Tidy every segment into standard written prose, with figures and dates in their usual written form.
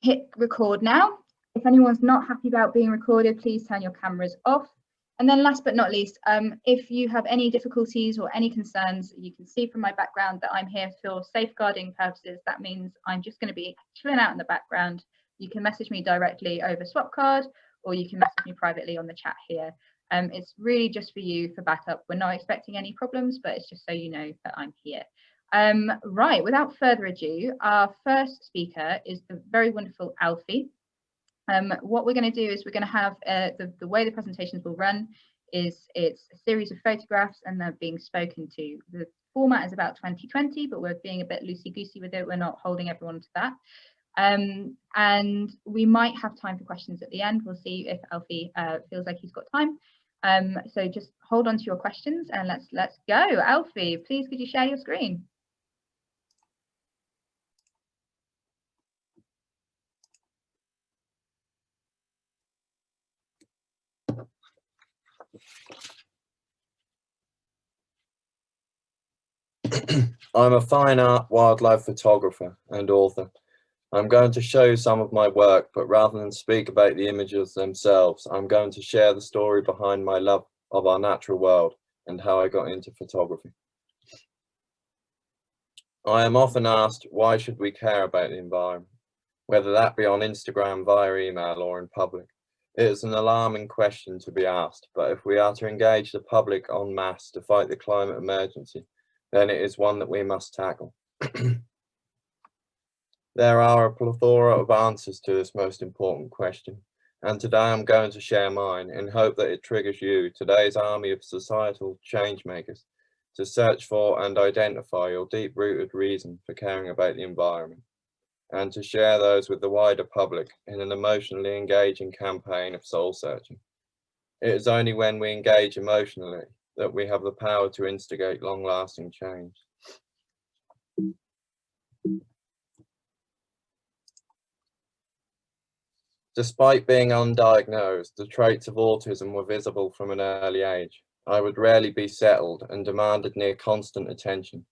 hit record now. If anyone's not happy about being recorded, please turn your cameras off. And then last but not least, if you have any difficulties or any concerns, you can see from my background that I'm here for safeguarding purposes. That means I'm just going to be chilling out in the background. You can message me directly over Swapcard, or you can message me privately on the chat here. It's really just for you for backup. We're not expecting any problems, but it's just so you know that I'm here. Right, without further ado, our first speaker is the very wonderful Alfie. What we're going to do is we're going to have the way the presentations will run is it's a series of photographs and they're being spoken to. The format is about 2020, but we're being a bit loosey-goosey with it. We're not holding everyone to that. And we might have time for questions at the end. We'll see if Alfie feels like he's got time. So just hold on to your questions and let's go. Alfie, please could you share your screen? I'm a fine art wildlife photographer and author. I'm going to show you some of my work, but rather than speak about the images themselves, I'm going to share the story behind my love of our natural world and how I got into photography. I am often asked, why should we care about the environment, whether that be on Instagram, via email or in public? It is an alarming question to be asked, but if we are to engage the public en masse to fight the climate emergency, then it is one that we must tackle. There are a plethora of answers to this most important question, and today I'm going to share mine in hope that it triggers you, today's army of societal changemakers, to search for and identify your deep-rooted reason for caring about the environment, and to share those with the wider public in an emotionally engaging campaign of soul-searching. It is only when we engage emotionally that we have the power to instigate long-lasting change. Despite being undiagnosed, the traits of autism were visible from an early age. I would rarely be settled and demanded near constant attention,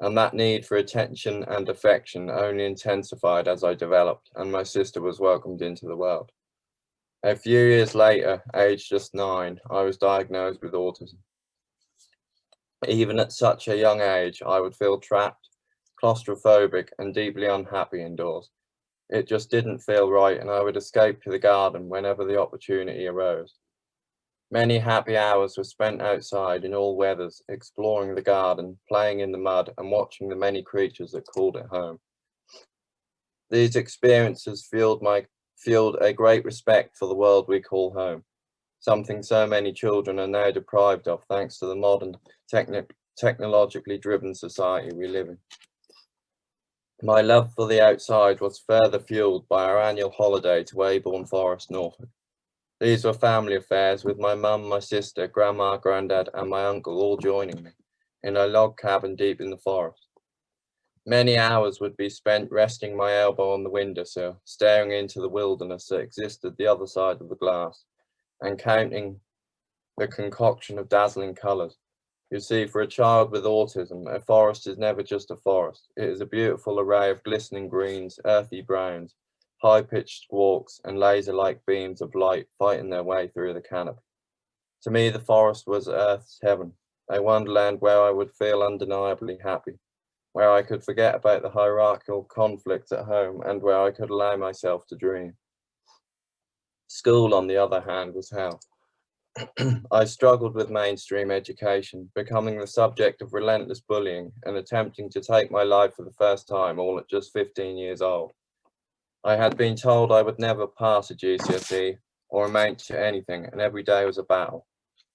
and that need for attention and affection only intensified as I developed and my sister was welcomed into the world. A few years later, aged just 9, I was diagnosed with autism. Even at such a young age, I would feel trapped, claustrophobic, and deeply unhappy indoors. It just didn't feel right, and I would escape to the garden whenever the opportunity arose. Many happy hours were spent outside in all weathers, exploring the garden, playing in the mud, and watching the many creatures that called it home. These experiences fueled a great respect for the world we call home, something so many children are now deprived of thanks to the modern, technologically driven society we live in. My love for the outside was further fueled by our annual holiday to Aborn Forest, Norfolk. These were family affairs with my mum, my sister, grandma, granddad and my uncle all joining me in a log cabin deep in the forest. Many hours would be spent resting my elbow on the windowsill, staring into the wilderness that existed the other side of the glass and counting the concoction of dazzling colours. You see, for a child with autism, a forest is never just a forest. It is a beautiful array of glistening greens, earthy browns, high-pitched squawks, and laser-like beams of light fighting their way through the canopy. To me, the forest was Earth's heaven, a wonderland where I would feel undeniably happy, where I could forget about the hierarchical conflict at home, and where I could allow myself to dream. School, on the other hand, was hell. I struggled with mainstream education, becoming the subject of relentless bullying and attempting to take my life for the first time, all at just 15 years old. I had been told I would never pass a GCSE or amount to anything, and every day was a battle.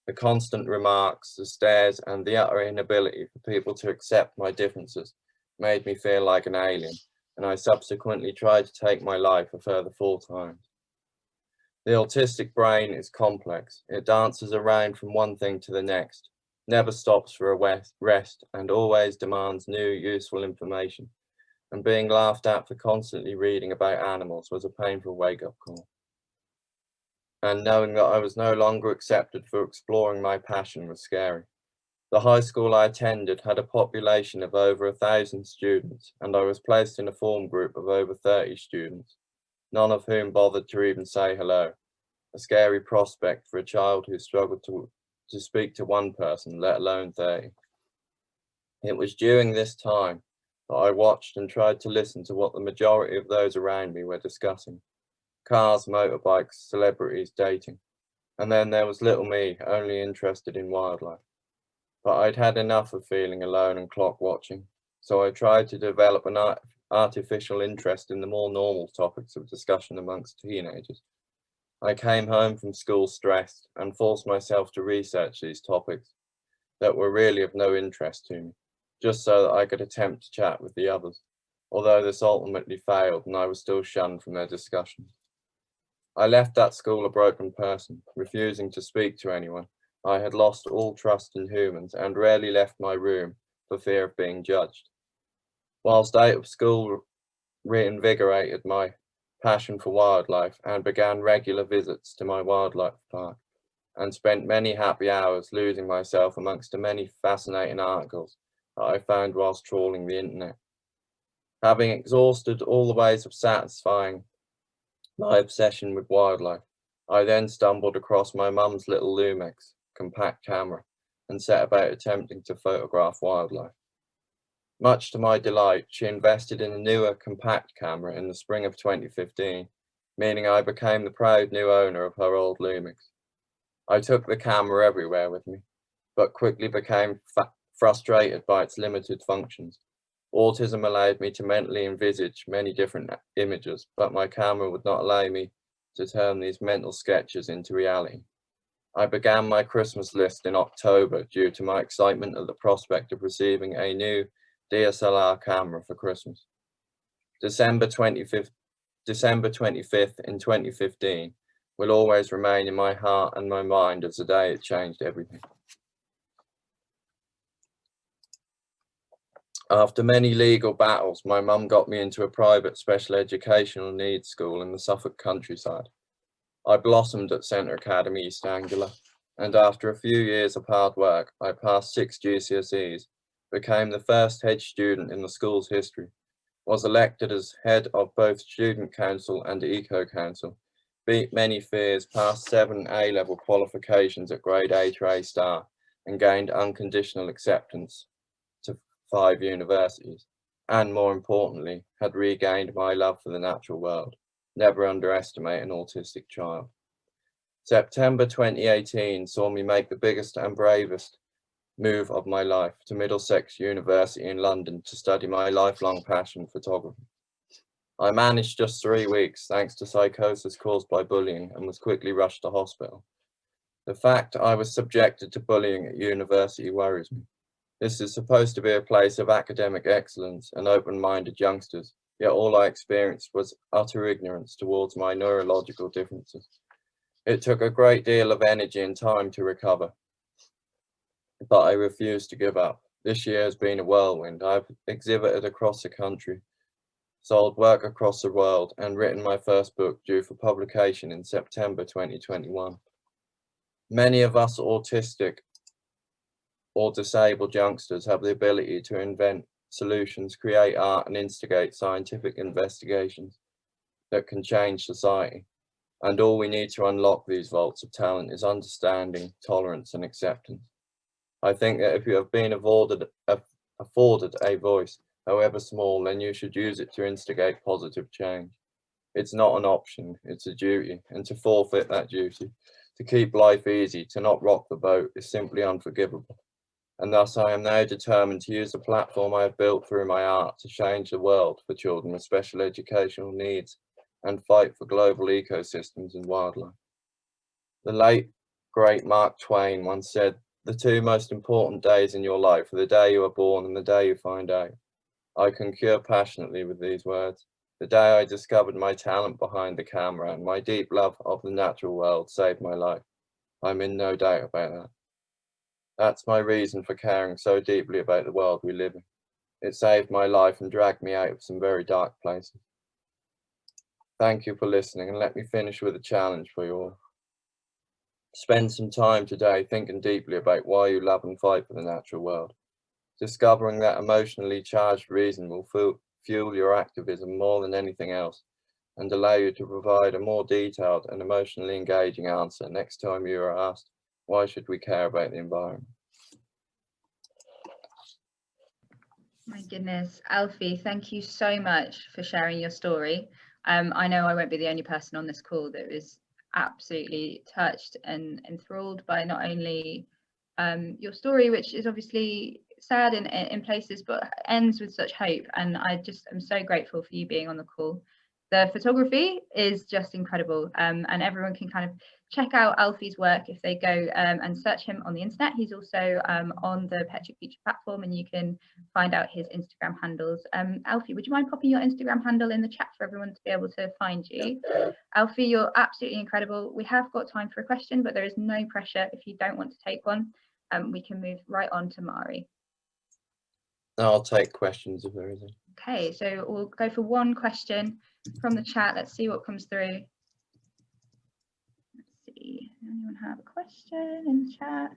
The constant remarks, the stares, and the utter inability for people to accept my differences made me feel like an alien, and I subsequently tried to take my life a further 4 times. The autistic brain is complex. It dances around from one thing to the next, never stops for a rest, and always demands new, useful information. And being laughed at for constantly reading about animals was a painful wake-up call. And knowing that I was no longer accepted for exploring my passion was scary. The high school I attended had a population of over 1,000 students, and I was placed in a form group of over 30 students. none of whom bothered to even say hello. A scary prospect for a child who struggled to speak to one person, let alone 30. It was during this time that I watched and tried to listen to what the majority of those around me were discussing. Cars, motorbikes, celebrities, dating. And then there was little me, only interested in wildlife. But I'd had enough of feeling alone and clock watching, so I tried to develop an artificial interest in the more normal topics of discussion amongst teenagers. I came home from school stressed and forced myself to research these topics that were really of no interest to me, just so that I could attempt to chat with the others, although this ultimately failed and I was still shunned from their discussions. I left that school a broken person, refusing to speak to anyone. I had lost all trust in humans and rarely left my room for fear of being judged. Whilst out of school reinvigorated my passion for wildlife and began regular visits to my wildlife park and spent many happy hours losing myself amongst the many fascinating articles that I found whilst trawling the internet. Having exhausted all the ways of satisfying my obsession with wildlife, I then stumbled across my mum's little Lumix compact camera and set about attempting to photograph wildlife. Much to my delight, she invested in a newer compact camera in the spring of 2015, meaning I became the proud new owner of her old Lumix. I took the camera everywhere with me, but quickly became frustrated by its limited functions. Autism allowed me to mentally envisage many different images, but my camera would not allow me to turn these mental sketches into reality. I began my Christmas list in October due to my excitement at the prospect of receiving a new DSLR camera for Christmas. December 25th in 2015 will always remain in my heart and my mind as the day it changed everything. After many legal battles, my mum got me into a private special educational needs school in the Suffolk countryside. I blossomed at Centre Academy East Anglia, and after a few years of hard work, I passed 6 GCSEs, became the first head student in the school's history, was elected as head of both Student Council and Eco Council, beat many fears, passed 7 A-level qualifications at grade A to A star, and gained unconditional acceptance to 5 universities, and more importantly, had regained my love for the natural world. Never underestimate an autistic child. September 2018 saw me make the biggest and bravest move of my life to Middlesex University in London to study my lifelong passion, photography. I managed just 3 weeks thanks to psychosis caused by bullying and was quickly rushed to hospital. The fact I was subjected to bullying at university worries me. This is supposed to be a place of academic excellence and open-minded youngsters, yet all I experienced was utter ignorance towards my neurological differences. It took a great deal of energy and time to recover, but I refused to give up. This year has been a whirlwind. I've exhibited across the country, sold work across the world, and written my first book due for publication in September 2021. Many of us autistic or disabled youngsters have the ability to invent solutions, create art, and instigate scientific investigations that can change society. And all we need to unlock these vaults of talent is understanding, tolerance, and acceptance. I think that if you have been afforded a voice, however small, then you should use it to instigate positive change. It's not an option, it's a duty, and to forfeit that duty, to keep life easy, to not rock the boat, is simply unforgivable. And thus I am now determined to use the platform I have built through my art to change the world for children with special educational needs and fight for global ecosystems and wildlife. The late, great Mark Twain once said, "The 2 most important days in your life are the day you are born and the day you find out." I concur passionately with these words. The day I discovered my talent behind the camera and my deep love of the natural world saved my life. I'm in no doubt about that. That's my reason for caring so deeply about the world we live in. It saved my life and dragged me out of some very dark places. Thank you for listening, and let me finish with a challenge for you all. Spend some time today thinking deeply about why you love and fight for the natural world. Discovering that emotionally charged reason will fuel your activism more than anything else. and allow you to provide a more detailed and emotionally engaging answer next time you are asked, why should we care about the environment? My goodness, Alfie, thank you so much for sharing your story. I know I won't be the only person on this call that was absolutely touched and enthralled by not only your story, which is obviously sad in places, but ends with such hope. And I just am so grateful for you being on the call. The photography is just incredible, and everyone can kind of check out Alfie's work if they go and search him on the internet. He's also on the Pecha Kucha platform, and you can find out his Instagram handles. Alfie, would you mind popping your Instagram handle in the chat for everyone to be able to find you? Alfie, you're absolutely incredible. We have got time for a question, but there is no pressure if you don't want to take one. We can move right on to Mhairi. I'll take questions if there is any. Okay, so we'll go for one question from the chat. Let's see what comes through. Let's see, does anyone have a question in the chat?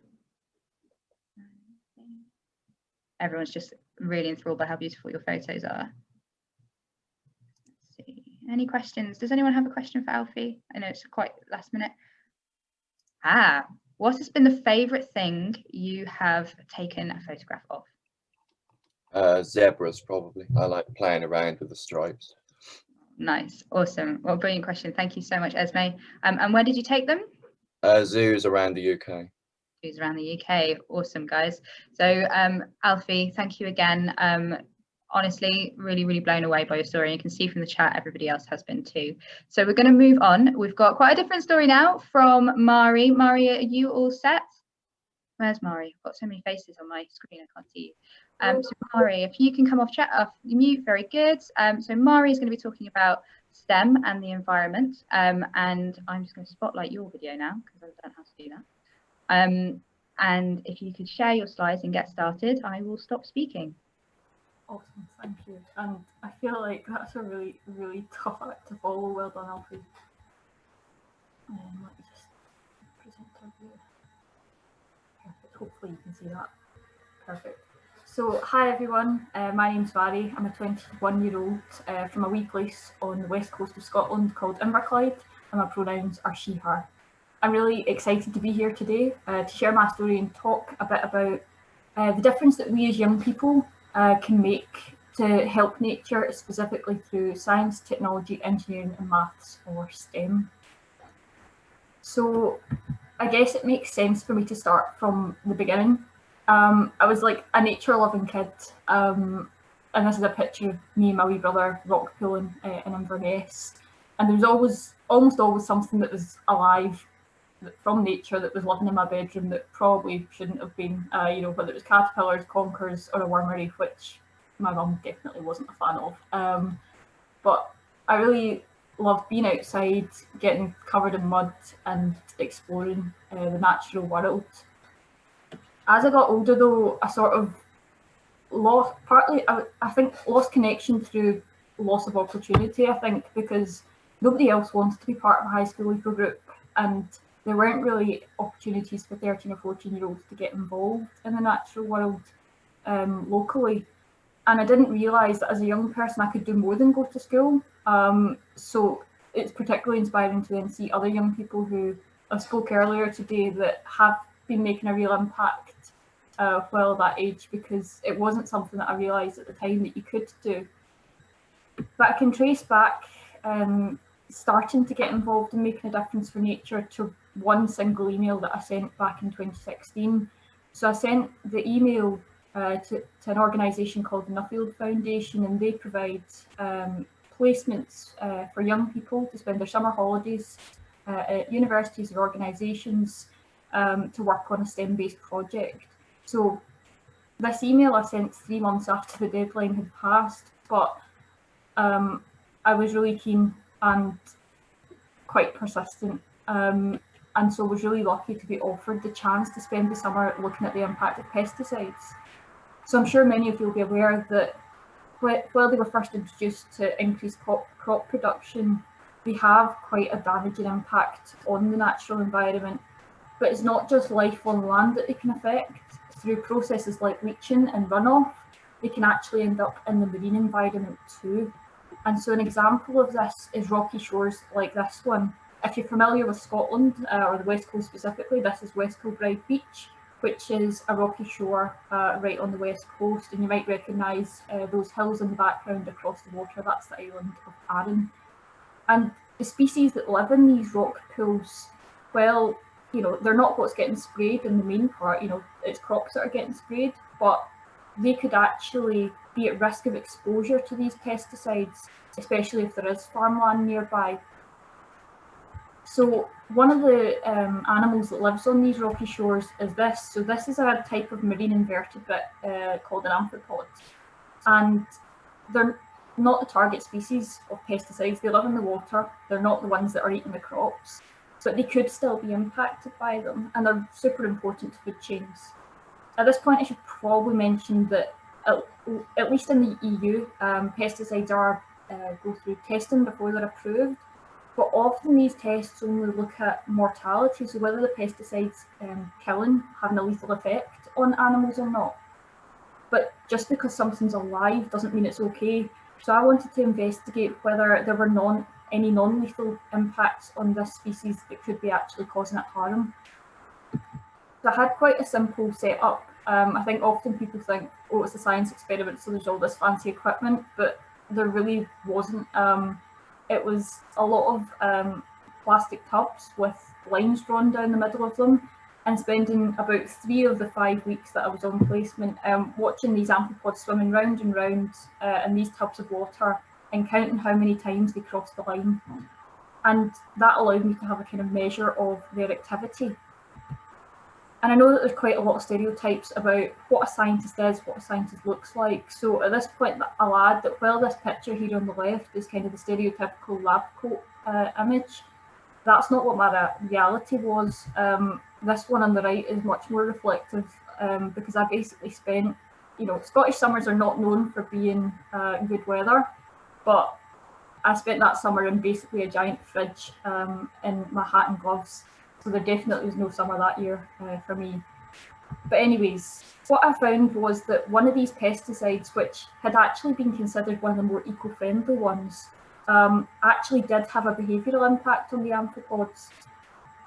Everyone's just really enthralled by how beautiful your photos are. Let's see, any questions? Does anyone have a question for Alfie? I know it's quite last minute. What has been the favorite thing you have taken a photograph of? Zebras, probably. I like playing around with the stripes. Nice, awesome. Well, brilliant question. Thank you so much, Esme. And where did you take them? Zoos around the UK. Zoos around the UK. Awesome, guys. So, Alfie, thank you again. Honestly, really, really blown away by your story. And you can see from the chat, everybody else has been too. So we're going to move on. We've got quite a different story now from Mhairi. Mhairi, are you all set? Where's Mhairi? I've got so many faces on my screen, I can't see you. So Mhairi, if you can come off mute, very good. So Mhairi is going to be talking about STEM and the environment. And I'm just going to spotlight your video now because I don't know how to do that. And if you could share your slides and get started, I will stop speaking. Awesome, thank you. And I feel like that's a really, really tough act to follow. Well done, Alfie. Let me just present our view. Perfect. Hopefully you can see that. Perfect. So, hi everyone. My name's Mhairi. I'm a 21-year-old from a wee place on the west coast of Scotland called Inverclyde, and my pronouns are she, her. I'm really excited to be here today to share my story and talk a bit about the difference that we as young people can make to help nature, specifically through science, technology, engineering and maths, or STEM. So I guess it makes sense for me to start from the beginning. I was like a nature-loving kid, and this is a picture of me and my wee brother rock pooling in Inverness, and there was almost always something that was alive from nature that was living in my bedroom that probably shouldn't have been, you know, whether it was caterpillars, conkers or a wormery, which my mum definitely wasn't a fan of. But I really loved being outside, getting covered in mud and exploring the natural world. As I got older though, I sort of lost, partly I think lost connection through loss of opportunity, I think, because nobody else wanted to be part of a high school eco group, and there weren't really opportunities for 13 or 14-year-olds to get involved in the natural world locally. And I didn't realise that as a young person I could do more than go to school. So it's particularly inspiring to then see other young people who I spoke earlier today that have been making a real impact while at that age, because it wasn't something that I realised at the time that you could do. But I can trace back starting to get involved in making a difference for nature to one single email that I sent back in 2016. So I sent the email to an organisation called the Nuffield Foundation, and they provide placements for young people to spend their summer holidays at universities or organisations to work on a STEM-based project. So this email I sent 3 months after the deadline had passed, but I was really keen and quite persistent, and so was really lucky to be offered the chance to spend the summer looking at the impact of pesticides. So I'm sure many of you will be aware that while they were first introduced to increase crop production, they have quite a damaging impact on the natural environment. But it's not just life on land that they can affect. Through processes like leaching and runoff, they can actually end up in the marine environment too. And so an example of this is rocky shores like this one. If you're familiar with Scotland, or the West Coast specifically, this is West Kilbride Beach, which is a rocky shore right on the west coast, and you might recognise those hills in the background across the water. That's the island of Arran. And the species that live in these rock pools, well, you know, they're not what's getting sprayed in the main part, you know, it's crops that are getting sprayed, but they could actually be at risk of exposure to these pesticides, especially if there is farmland nearby. So one of the animals that lives on these rocky shores is this. So this is a type of marine invertebrate called an amphipod. And they're not the target species of pesticides. They live in the water. They're not the ones that are eating the crops, but they could still be impacted by them. And they're super important to food chains. At this point, I should probably mention that at least in the EU, pesticides are go through testing before they're approved. But often these tests only look at mortality, so whether the pesticides killing having a lethal effect on animals or not. But just because something's alive doesn't mean it's okay. So I wanted to investigate whether there were any non-lethal impacts on this species that could be actually causing it harm. So I had quite a simple setup. I think often people think, oh, it's a science experiment, so there's all this fancy equipment, but there really wasn't. It was a lot of plastic tubs with lines drawn down the middle of them, and spending about 3 of the 5 weeks that I was on placement watching these amphipods swimming round and round in these tubs of water and counting how many times they crossed the line. And that allowed me to have a kind of measure of their activity. And I know that there's quite a lot of stereotypes about what a scientist is, what a scientist looks like. So at this point, I'll add that while this picture here on the left is kind of the stereotypical lab coat image, that's not what my reality was. This one on the right is much more reflective because I basically spent, you know, Scottish summers are not known for being good weather, but I spent that summer in basically a giant fridge in my hat and gloves. So there definitely was no summer that year for me. But anyways, what I found was that one of these pesticides, which had actually been considered one of the more eco-friendly ones, actually did have a behavioural impact on the amphipods.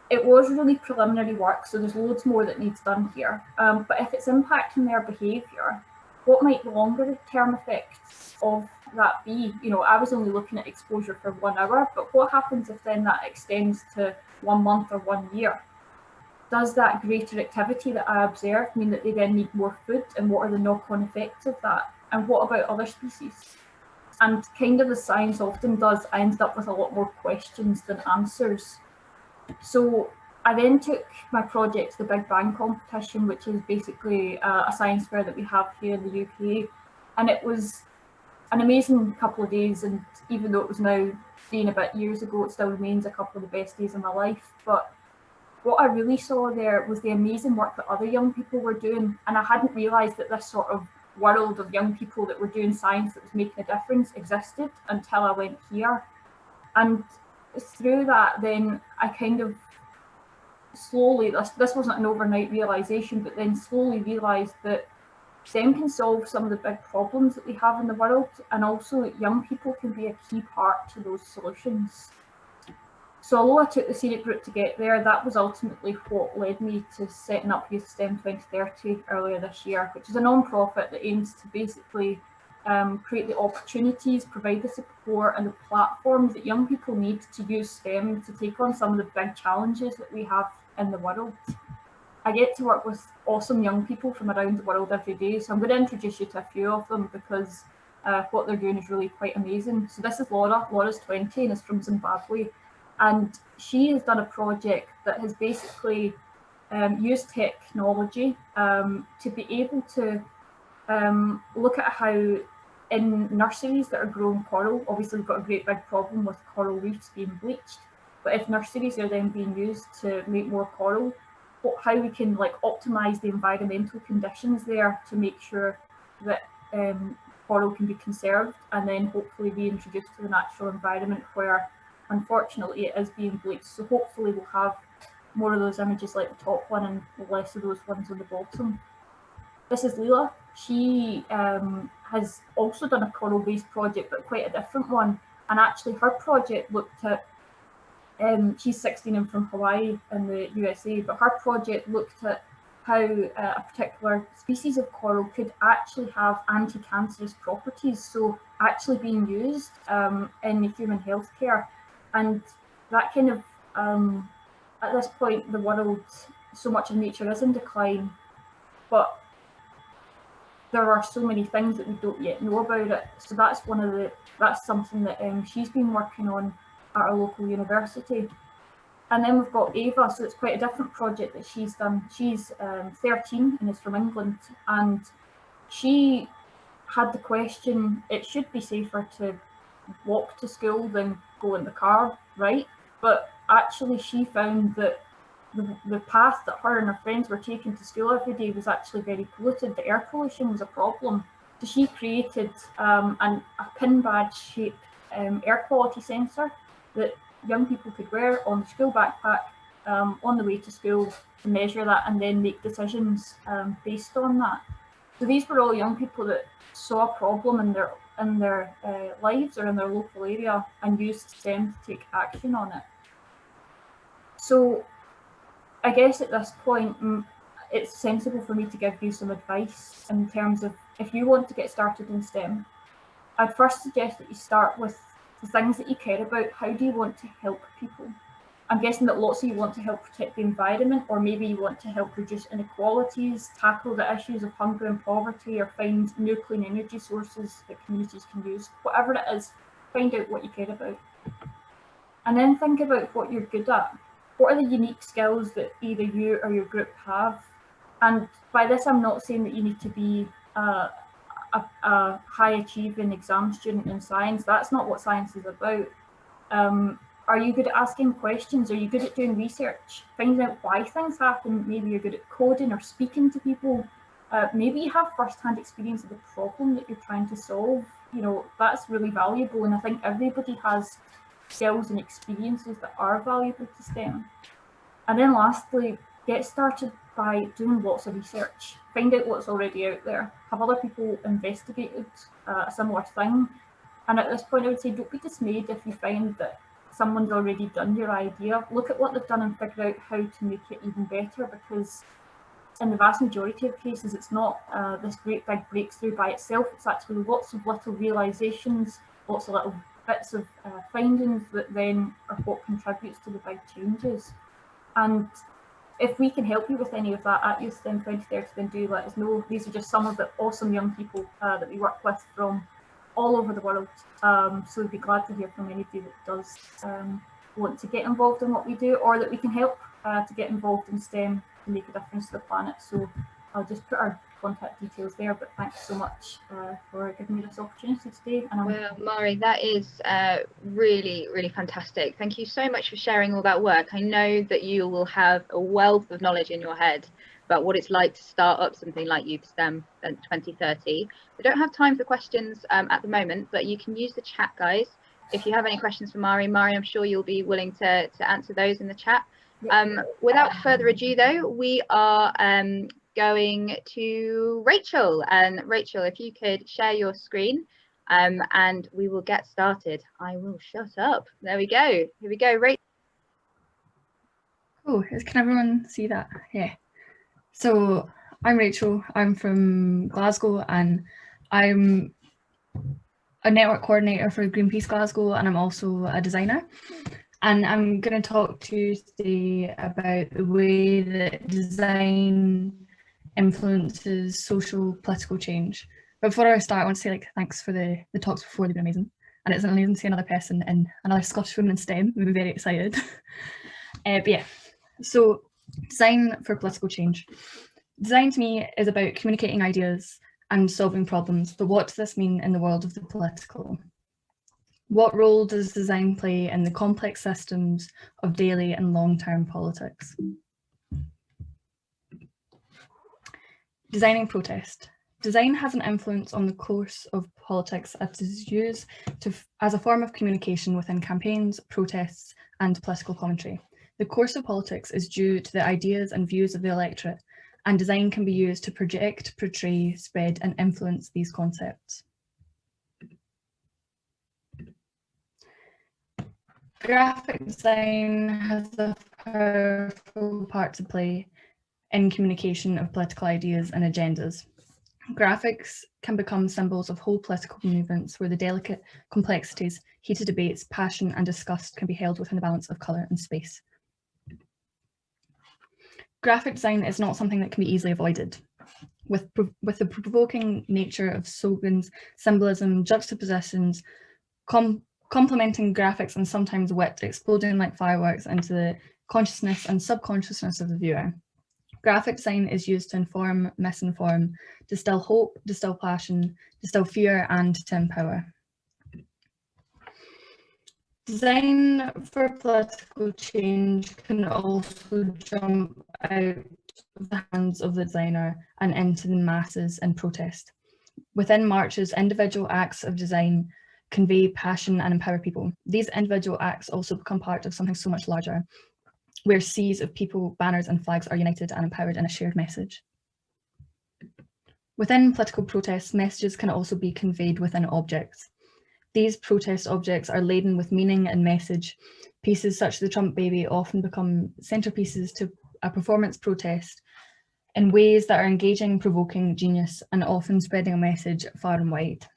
It was really preliminary work, so there's loads more that needs done here. But if it's impacting their behaviour, what might the longer term effects of that be? You know, I was only looking at exposure for 1 hour, but what happens if then that extends to 1 month or 1 year? Does that greater activity that I observed mean that they then need more food, and what are the knock-on effects of that? And what about other species? And kind of as science often does, I ended up with a lot more questions than answers. So I then took my project to the Big Bang competition, which is basically a science fair that we have here in the UK. And it was an amazing couple of days, and even though it was now 3 and a bit years ago, it still remains a couple of the best days of my life. But what I really saw there was the amazing work that other young people were doing, and I hadn't realised that this sort of world of young people that were doing science that was making a difference existed until I went here. And through that, then I kind of slowly, this wasn't an overnight realisation, but then slowly realised that STEM can solve some of the big problems that we have in the world, and also young people can be a key part to those solutions. So although I took the scenic route to get there, that was ultimately what led me to setting up Youth STEM 2030 earlier this year, which is a non-profit that aims to basically create the opportunities, provide the support and the platforms that young people need to use STEM to take on some of the big challenges that we have in the world. I get to work with awesome young people from around the world every day, so I'm going to introduce you to a few of them because what they're doing is really quite amazing. So this is Laura. Laura's 20 and is from Zimbabwe, and she has done a project that has basically used technology to be able to look at how in nurseries that are growing coral, obviously we've got a great big problem with coral reefs being bleached, but if nurseries are then being used to make more coral, how we can like optimize the environmental conditions there to make sure that coral can be conserved and then hopefully reintroduced to the natural environment where unfortunately it is being bleached. So hopefully we'll have more of those images like the top one and less of those ones on the bottom. This is Leela. she has also done a coral-based project, but quite a different one. And actually her project looked at, she's 16 and from Hawaii in the USA, but her project looked at how a particular species of coral could actually have anti-cancerous properties, so actually being used in human healthcare. And that kind of, at this point, the world, so much of nature is in decline, but there are so many things that we don't yet know about it. So that's that's something that she's been working on at our local university. And then we've got Ava, so it's quite a different project that she's done. She's 13 and is from England, and she had the question, it should be safer to walk to school than go in the car, right? But actually she found that the path that her and her friends were taking to school every day was actually very polluted. The air pollution was a problem. So she created a pin badge shaped air quality sensor that young people could wear on the school backpack on the way to school to measure that and then make decisions based on that. So these were all young people that saw a problem in their lives or in their local area and used STEM to take action on it. So I guess at this point, it's sensible for me to give you some advice in terms of if you want to get started in STEM. I'd first suggest that you start with the things that you care about. How do you want to help people? I'm guessing that lots of you want to help protect the environment, or maybe you want to help reduce inequalities, tackle the issues of hunger and poverty, or find new clean energy sources that communities can use. Whatever it is, find out what you care about. And then think about what you're good at. What are the unique skills that either you or your group have? And by this, I'm not saying that you need to be a high achieving exam student in science. That's not what science is about. Are you good at asking questions? Are you good at doing research? Finding out why things happen. Maybe you're good at coding or speaking to people. Maybe you have first-hand experience of the problem that you're trying to solve. You know, that's really valuable. And I think everybody has skills and experiences that are valuable to STEM. And then lastly, get started by doing lots of research. Find out what's already out there. Have other people investigated a similar thing? And at this point, I would say don't be dismayed if you find that someone's already done your idea. Look at what they've done and figure out how to make it even better, because in the vast majority of cases, it's not this great big breakthrough by itself. It's actually lots of little realizations, lots of little bits of findings that then are what contributes to the big changes. And if we can help you with any of that at Youth STEM 2030, then do let us know. These are just some of the awesome young people that we work with from all over the world. So we'd be glad to hear from anybody that does want to get involved in what we do, or that we can help to get involved in STEM to make a difference to the planet. So I'll just put our contact details there, but thanks so much for giving me this opportunity today. And well, Mhairi, that is really, really fantastic. Thank you so much for sharing all that work. I know that you will have a wealth of knowledge in your head about what it's like to start up something like Youth STEM 2030. We don't have time for questions at the moment, but you can use the chat, guys. If you have any questions for Mhairi, I'm sure you'll be willing to answer those in the chat. Without further ado, though, we are going to Rachel. And Rachel, if you could share your screen and we will get started. I will shut up. There we go. Here we go, Rachel. Oh, can everyone see that? Yeah. So I'm Rachel. I'm from Glasgow, and I'm a network coordinator for Greenpeace Glasgow, and I'm also a designer. And I'm going to talk to you today about the way that design influences social political change. But before I start, I want to say thanks for the talks before. They've been amazing, and it's amazing to see another person in another Scottish woman in STEM. We've been very excited. But yeah, so design for political change. Design to me is about communicating ideas and solving problems, but what does this mean in the world of the political? What role does design play in the complex systems of daily and long-term politics? Designing protest. Design has an influence on the course of politics as it is used as a form of communication within campaigns, protests, and political commentary. The course of politics is due to the ideas and views of the electorate and design can be used to project, portray, spread, and influence these concepts. Graphic design has a powerful part to play in communication of political ideas and agendas. Graphics can become symbols of whole political movements where the delicate complexities, heated debates, passion, and disgust can be held within the balance of colour and space. Graphic design is not something that can be easily avoided. With the provoking nature of slogans, symbolism, juxtapositions, complementing graphics and sometimes wit exploding like fireworks into the consciousness and subconsciousness of the viewer. Graphic design is used to inform, misinform, distill hope, distill passion, distill fear, and to empower. Design for political change can also jump out of the hands of the designer and into the masses in protest. Within marches, individual acts of design convey passion and empower people. These individual acts also become part of something so much larger, where seas of people, banners, and flags are united and empowered in a shared message. Within political protests, messages can also be conveyed within objects. These protest objects are laden with meaning and message. Pieces such as the Trump baby often become centerpieces to a performance protest in ways that are engaging, provoking, genius, and often spreading a message far and wide.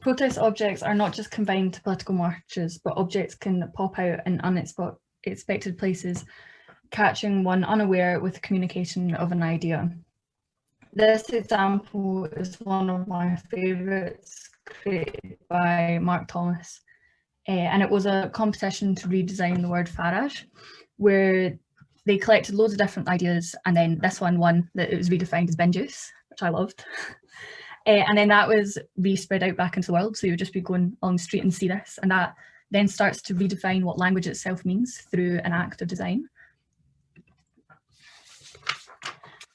Protest objects are not just confined to political marches, but objects can pop out in unexpected places, catching one unaware with the communication of an idea. This example is one of my favourites, created by Mark Thomas, and it was a competition to redesign the word Farage, where they collected loads of different ideas, and then this one won that it was redefined as bin juice, which I loved. And then that was re-spread out back into the world, so you would just be going along the street and see this, and that then starts to redefine what language itself means through an act of design.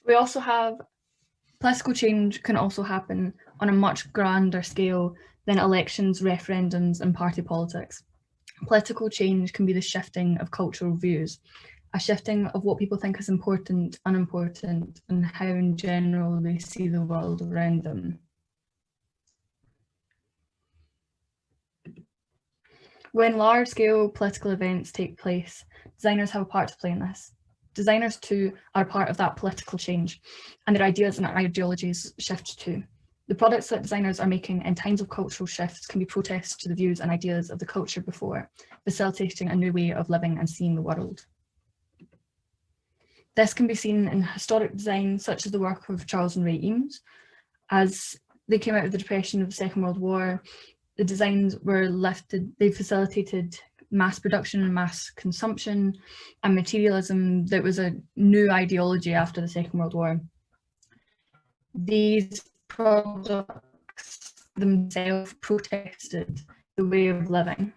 We also have political change can also happen on a much grander scale than elections, referendums, and party politics. Political change can be the shifting of cultural views, a shifting of what people think is important, unimportant, and how in general they see the world around them. When large-scale political events take place, designers have a part to play in this. Designers too are part of that political change, and their ideas and ideologies shift too. The products that designers are making in times of cultural shifts can be protests to the views and ideas of the culture before, facilitating a new way of living and seeing the world. This can be seen in historic design, such as the work of Charles and Ray Eames. As they came out of the Depression of the Second World War, the designs were lifted, they facilitated mass production and mass consumption and materialism that was a new ideology after the Second World War. These products themselves protested the way of living.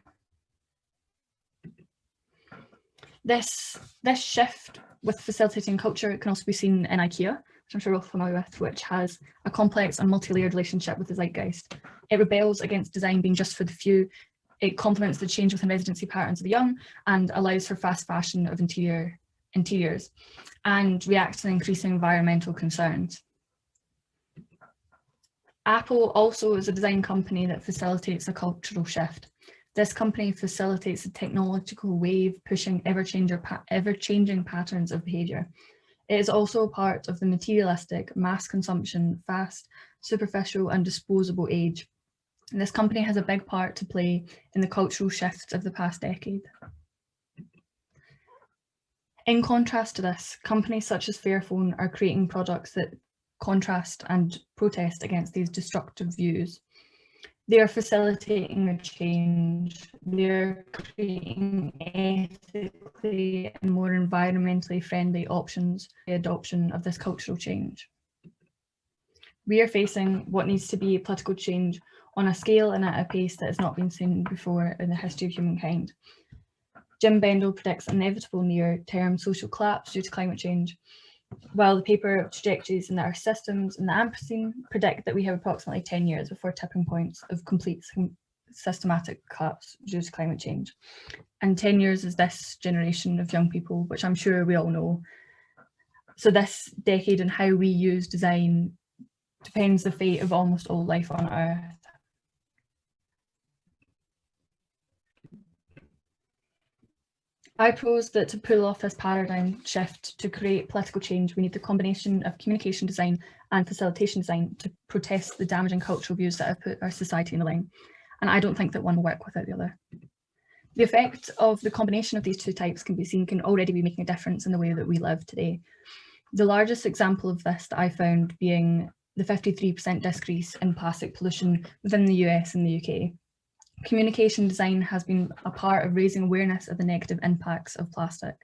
This shift with facilitating culture can also be seen in IKEA, which I'm sure we're all familiar with, which has a complex and multi-layered relationship with the zeitgeist. It rebels against design being just for the few. It complements the change within residency patterns of the young and allows for fast fashion of interiors and reacts to increasing environmental concerns. Apple also is a design company that facilitates a cultural shift. This company facilitates a technological wave pushing ever-changing patterns of behaviour. It is also a part of the materialistic, mass consumption, fast, superficial and disposable age. And this company has a big part to play in the cultural shifts of the past decade. In contrast to this, companies such as Fairphone are creating products that contrast and protest against these destructive views. They are facilitating a change. They're creating ethically and more environmentally friendly options for the adoption of this cultural change. We are facing what needs to be a political change on a scale and at a pace that has not been seen before in the history of humankind. Jim Bendel predicts inevitable near-term social collapse due to climate change, while the paper Trajectories in Our Systems and the Anthropocene predict that we have approximately 10 years before tipping points of complete systematic cuts due to climate change. And 10 years is this generation of young people, which I'm sure we all know. So this decade and how we use design depends the fate of almost all life on Earth. I propose that to pull off this paradigm shift to create political change, we need the combination of communication design and facilitation design to protest the damaging cultural views that have put our society in the line. And I don't think that one will work without the other. The effect of the combination of these two types can already be making a difference in the way that we live today. The largest example of this that I found being the 53% decrease in plastic pollution within the US and the UK. Communication design has been a part of raising awareness of the negative impacts of plastic.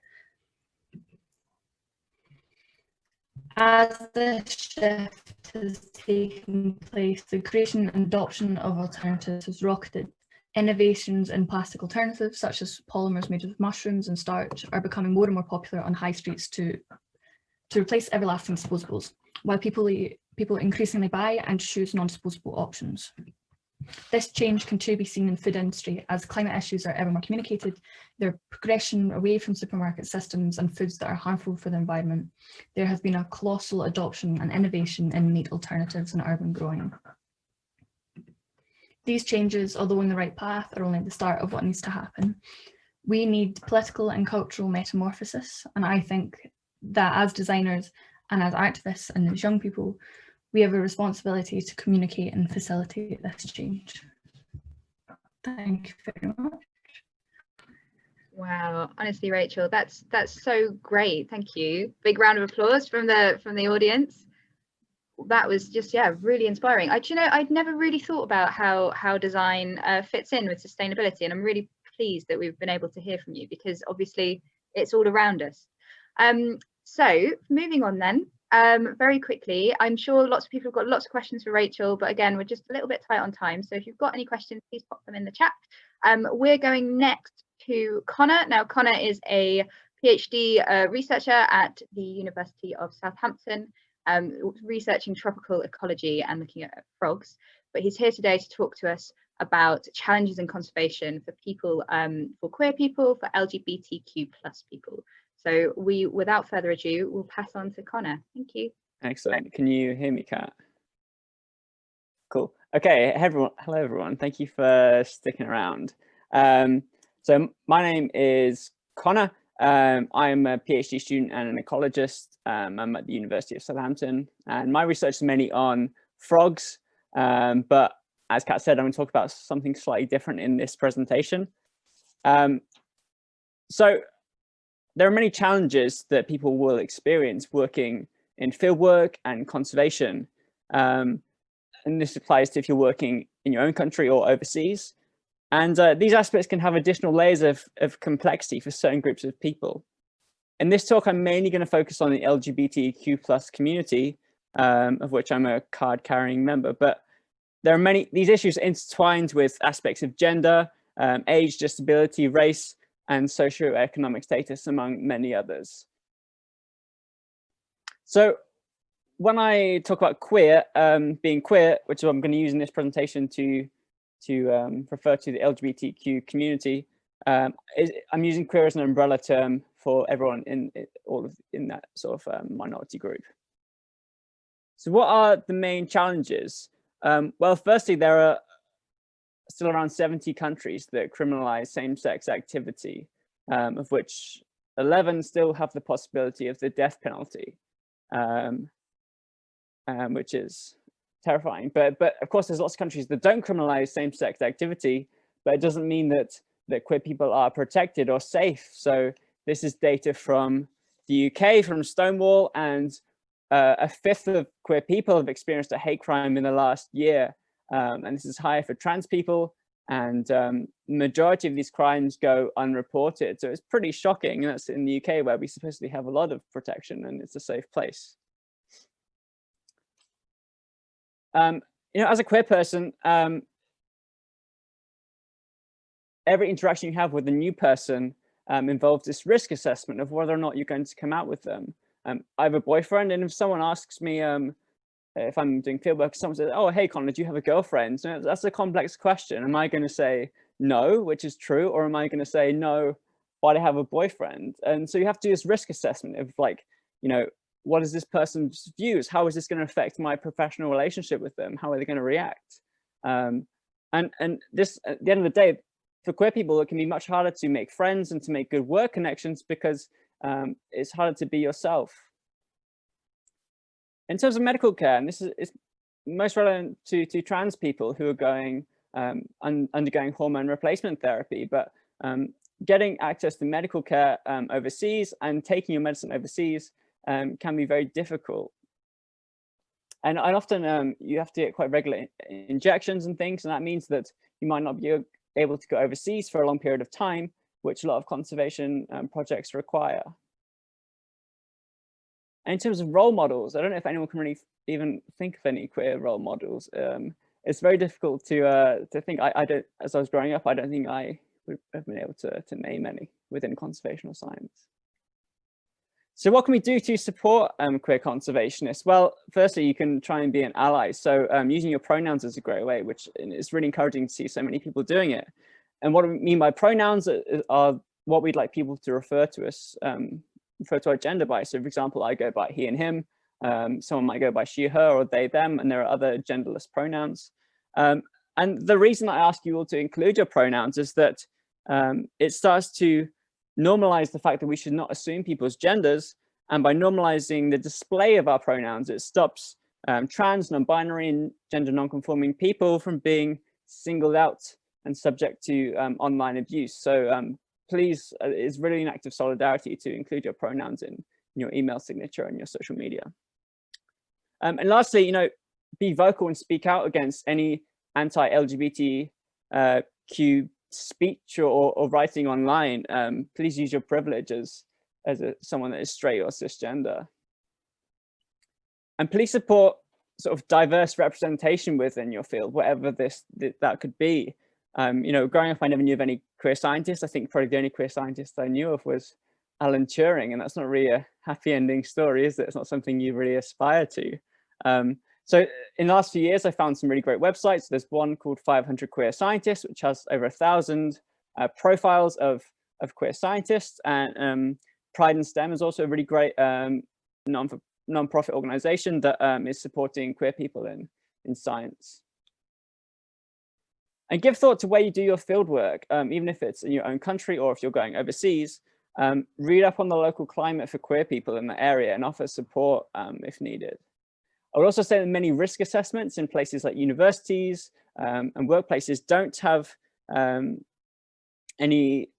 As the shift has taken place, the creation and adoption of alternatives has rocketed. Innovations in plastic alternatives, such as polymers made of mushrooms and starch, are becoming more and more popular on high streets to replace everlasting disposables, while people increasingly buy and choose non-disposable options. This change can too be seen in the food industry as climate issues are ever more communicated. Their progression away from supermarket systems and foods that are harmful for the environment. There has been a colossal adoption and innovation in meat alternatives and urban growing. These changes, although in the right path, are only the start of what needs to happen. We need political and cultural metamorphosis, and I think that as designers and as activists and as young people, we have a responsibility to communicate and facilitate this change. Thank you very much. Wow, honestly, Rachel, that's so great. Thank you. Big round of applause from the audience. That was just, yeah, really inspiring. I'd never really thought about how design fits in with sustainability, and I'm really pleased that we've been able to hear from you, because obviously it's all around us. So moving on then. Very quickly, I'm sure lots of people have got lots of questions for Rachel, but again, we're just a little bit tight on time. So if you've got any questions, please pop them in the chat. We're going next to Connor. Now, Connor is a PhD researcher at the University of Southampton, researching tropical ecology and looking at frogs. But he's here today to talk to us about challenges in conservation for people, for queer people, for LGBTQ+ people. So without further ado, we'll pass on to Connor. Thank you. Excellent. Can you hear me, Kat? Cool. Okay. Hello, everyone. Thank you for sticking around. So my name is Connor. I'm a PhD student and an ecologist. I'm at the University of Southampton, and my research is mainly on frogs. But as Kat said, I'm going to talk about something slightly different in this presentation. So there are many challenges that people will experience working in fieldwork and conservation. And this applies to if you're working in your own country or overseas. And these aspects can have additional layers of complexity for certain groups of people. In this talk, I'm mainly going to focus on the LGBTQ+ community, of which I'm a card-carrying member. But there are these issues intertwined with aspects of gender, age, disability, race, and socioeconomic status, among many others. So when I talk about queer, being queer, which I'm going to use in this presentation to refer to the LGBTQ community, I'm using queer as an umbrella term for everyone in that sort of minority group. So what are the main challenges? Well, firstly, there are still around 70 countries that criminalize same-sex activity, of which 11 still have the possibility of the death penalty, which is terrifying. But of course, there's lots of countries that don't criminalize same-sex activity, but it doesn't mean that queer people are protected or safe. So this is data from the UK, from Stonewall, and a fifth of queer people have experienced a hate crime in the last year. And this is higher for trans people, and the majority of these crimes go unreported. So it's pretty shocking. That's in the UK, where we supposedly have a lot of protection and it's a safe place. As a queer person, every interaction you have with a new person involves this risk assessment of whether or not you're going to come out with them. I have a boyfriend, and if someone asks me, if I'm doing fieldwork, someone says, "Oh, hey, Connor, do you have a girlfriend?" So that's a complex question. Am I going to say no, which is true, or am I going to say no, but I have a boyfriend? And so you have to do this risk assessment of like, you know, what is this person's views? How is this going to affect my professional relationship with them? How are they going to react? And this, at the end of the day, for queer people, it can be much harder to make friends and to make good work connections because it's harder to be yourself. In terms of medical care, and this is most relevant to trans people who are going undergoing hormone replacement therapy, but getting access to medical care overseas and taking your medicine overseas can be very difficult. And often you have to get quite regular injections and things, and that means that you might not be able to go overseas for a long period of time, which a lot of conservation projects require. And in terms of role models, I don't know if anyone can really even think of any queer role models. It's very difficult to think. I don't, as I was growing up, I don't think I would have been able to name any within conservational science. So what can we do to support queer conservationists? Well, firstly, you can try and be an ally. So using your pronouns is a great way, which is really encouraging to see so many people doing it. And what we mean by pronouns are what we'd like people to refer to us, refer to our gender by. So for example, I go by he and him. Someone might go by she, her, or they, them, and there are other genderless pronouns. And the reason I ask you all to include your pronouns is that it starts to normalize the fact that we should not assume people's genders, and by normalizing the display of our pronouns, it stops trans, non-binary, and gender non-conforming people from being singled out and subject to online abuse. So please, it's really an act of solidarity to include your pronouns in your email signature and your social media. And lastly, you know, be vocal and speak out against any anti-LGBTQ speech or writing online. Please use your privilege as someone that is straight or cisgender. And please support sort of diverse representation within your field, whatever that could be. You know, growing up, I never knew of any queer scientists. I think probably the only queer scientist I knew of was Alan Turing, and that's not really a happy ending story, is it? It's not something you really aspire to. So in the last few years, I found some really great websites. There's one called 500 Queer Scientists, which has over 1,000 profiles of queer scientists. And Pride in STEM is also a really great non-profit organization that is supporting queer people in science. And give thought to where you do your field work, even if it's in your own country or if you're going overseas. Read up on the local climate for queer people in the area and offer support if needed. I would also say that many risk assessments in places like universities and workplaces don't have any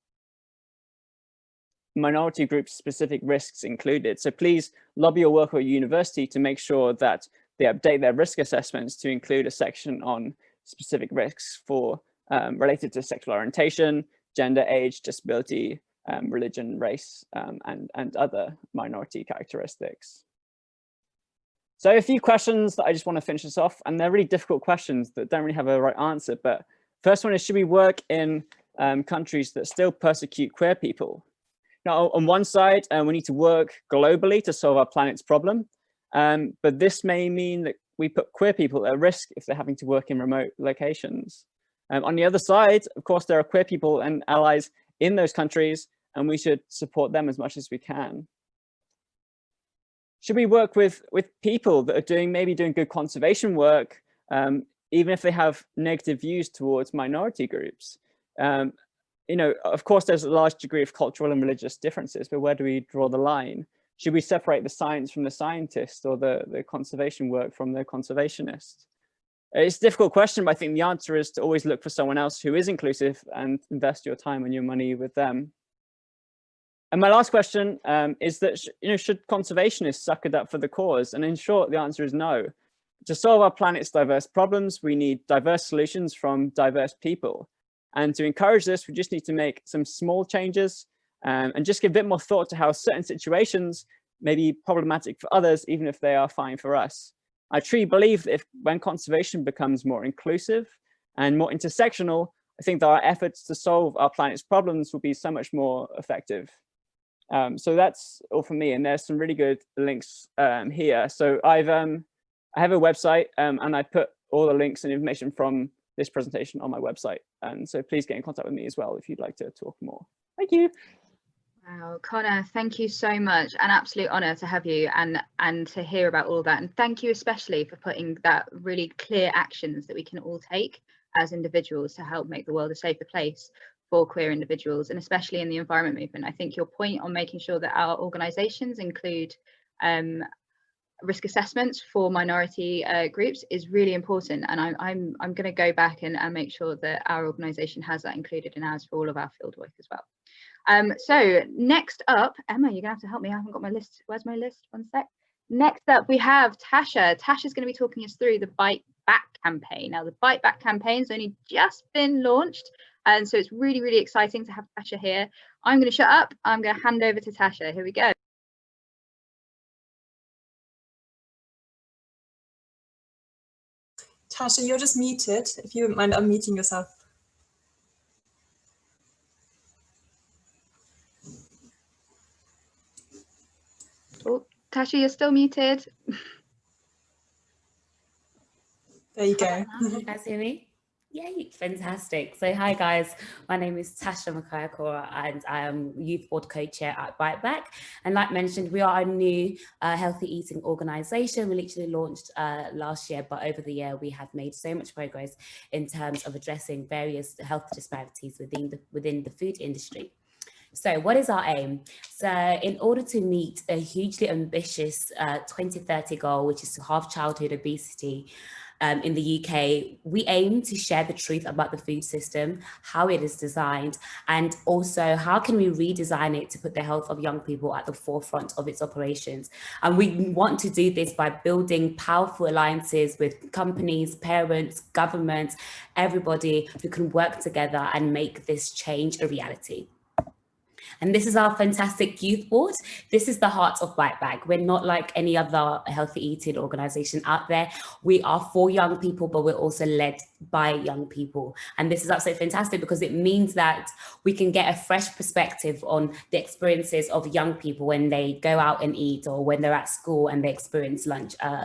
minority group specific risks included. So please lobby your work at your university to make sure that they update their risk assessments to include a section on specific risks for related to sexual orientation, gender, age, disability, religion, race, and other minority characteristics. So a few questions that I just want to finish this off, and they're really difficult questions that don't really have a right answer. But first one is, should we work in countries that still persecute queer people? Now, on one side, we need to work globally to solve our planet's problem. But this may mean that we put queer people at risk if they're having to work in remote locations. On the other side, of course, there are queer people and allies in those countries, and we should support them as much as we can. Should we work with people that are maybe doing good conservation work, even if they have negative views towards minority groups? You know, of course, there's a large degree of cultural and religious differences, but where do we draw the line? Should we separate the science from the scientist, or the conservation work from the conservationist? It's a difficult question, but I think the answer is to always look for someone else who is inclusive and invest your time and your money with them. And my last question is that, should conservationists suck it up for the cause? And in short, the answer is no. To solve our planet's diverse problems, we need diverse solutions from diverse people. And to encourage this, we just need to make some small changes and just give a bit more thought to how certain situations may be problematic for others, even if they are fine for us. I truly believe that when conservation becomes more inclusive and more intersectional, I think that our efforts to solve our planet's problems will be so much more effective. So that's all for me, and there's some really good links here. So I've I have a website, and I put all the links and information from this presentation on my website. And so please get in contact with me as well if you'd like to talk more. Thank you. Wow, Connor, thank you so much. An absolute honour to have you and to hear about all that. And thank you especially for putting that really clear actions that we can all take as individuals to help make the world a safer place for queer individuals, and especially in the environment movement. I think your point on making sure that our organisations include risk assessments for minority groups is really important, and I'm going to go back and make sure that our organisation has that included in ours for all of our field work as well. So next up, Emma, you're gonna have to help me. I haven't got my list. Where's my list? One sec. Next up, we have Tasha. Tasha's going to be talking us through the Bite Back campaign. Now, the Bite Back campaign's only just been launched, and so it's really, really exciting to have Tasha here. I'm going to shut up. I'm going to hand over to Tasha. Here we go. Tasha, you're just muted. If you wouldn't mind unmuting yourself. Oh, Tasha, you're still muted. There you go. Can you guys hear me? Yay, fantastic. So hi guys, my name is Tasha Mhakayakora and I am Youth Board Co-Chair at Bite Back. And like mentioned, we are a new healthy eating organisation. We literally launched last year, but over the year we have made so much progress in terms of addressing various health disparities within the food industry. So what is our aim? So in order to meet a hugely ambitious 2030 goal, which is to halve childhood obesity in the UK, we aim to share the truth about the food system, how it is designed, and also how can we redesign it to put the health of young people at the forefront of its operations. And we want to do this by building powerful alliances with companies, parents, governments, everybody who can work together and make this change a reality. And this is our fantastic youth board. This is the heart of Bite Back. We're not like any other healthy eating organisation out there. We are for young people, but we're also led by young people. And this is absolutely fantastic because it means that we can get a fresh perspective on the experiences of young people when they go out and eat, or when they're at school and they experience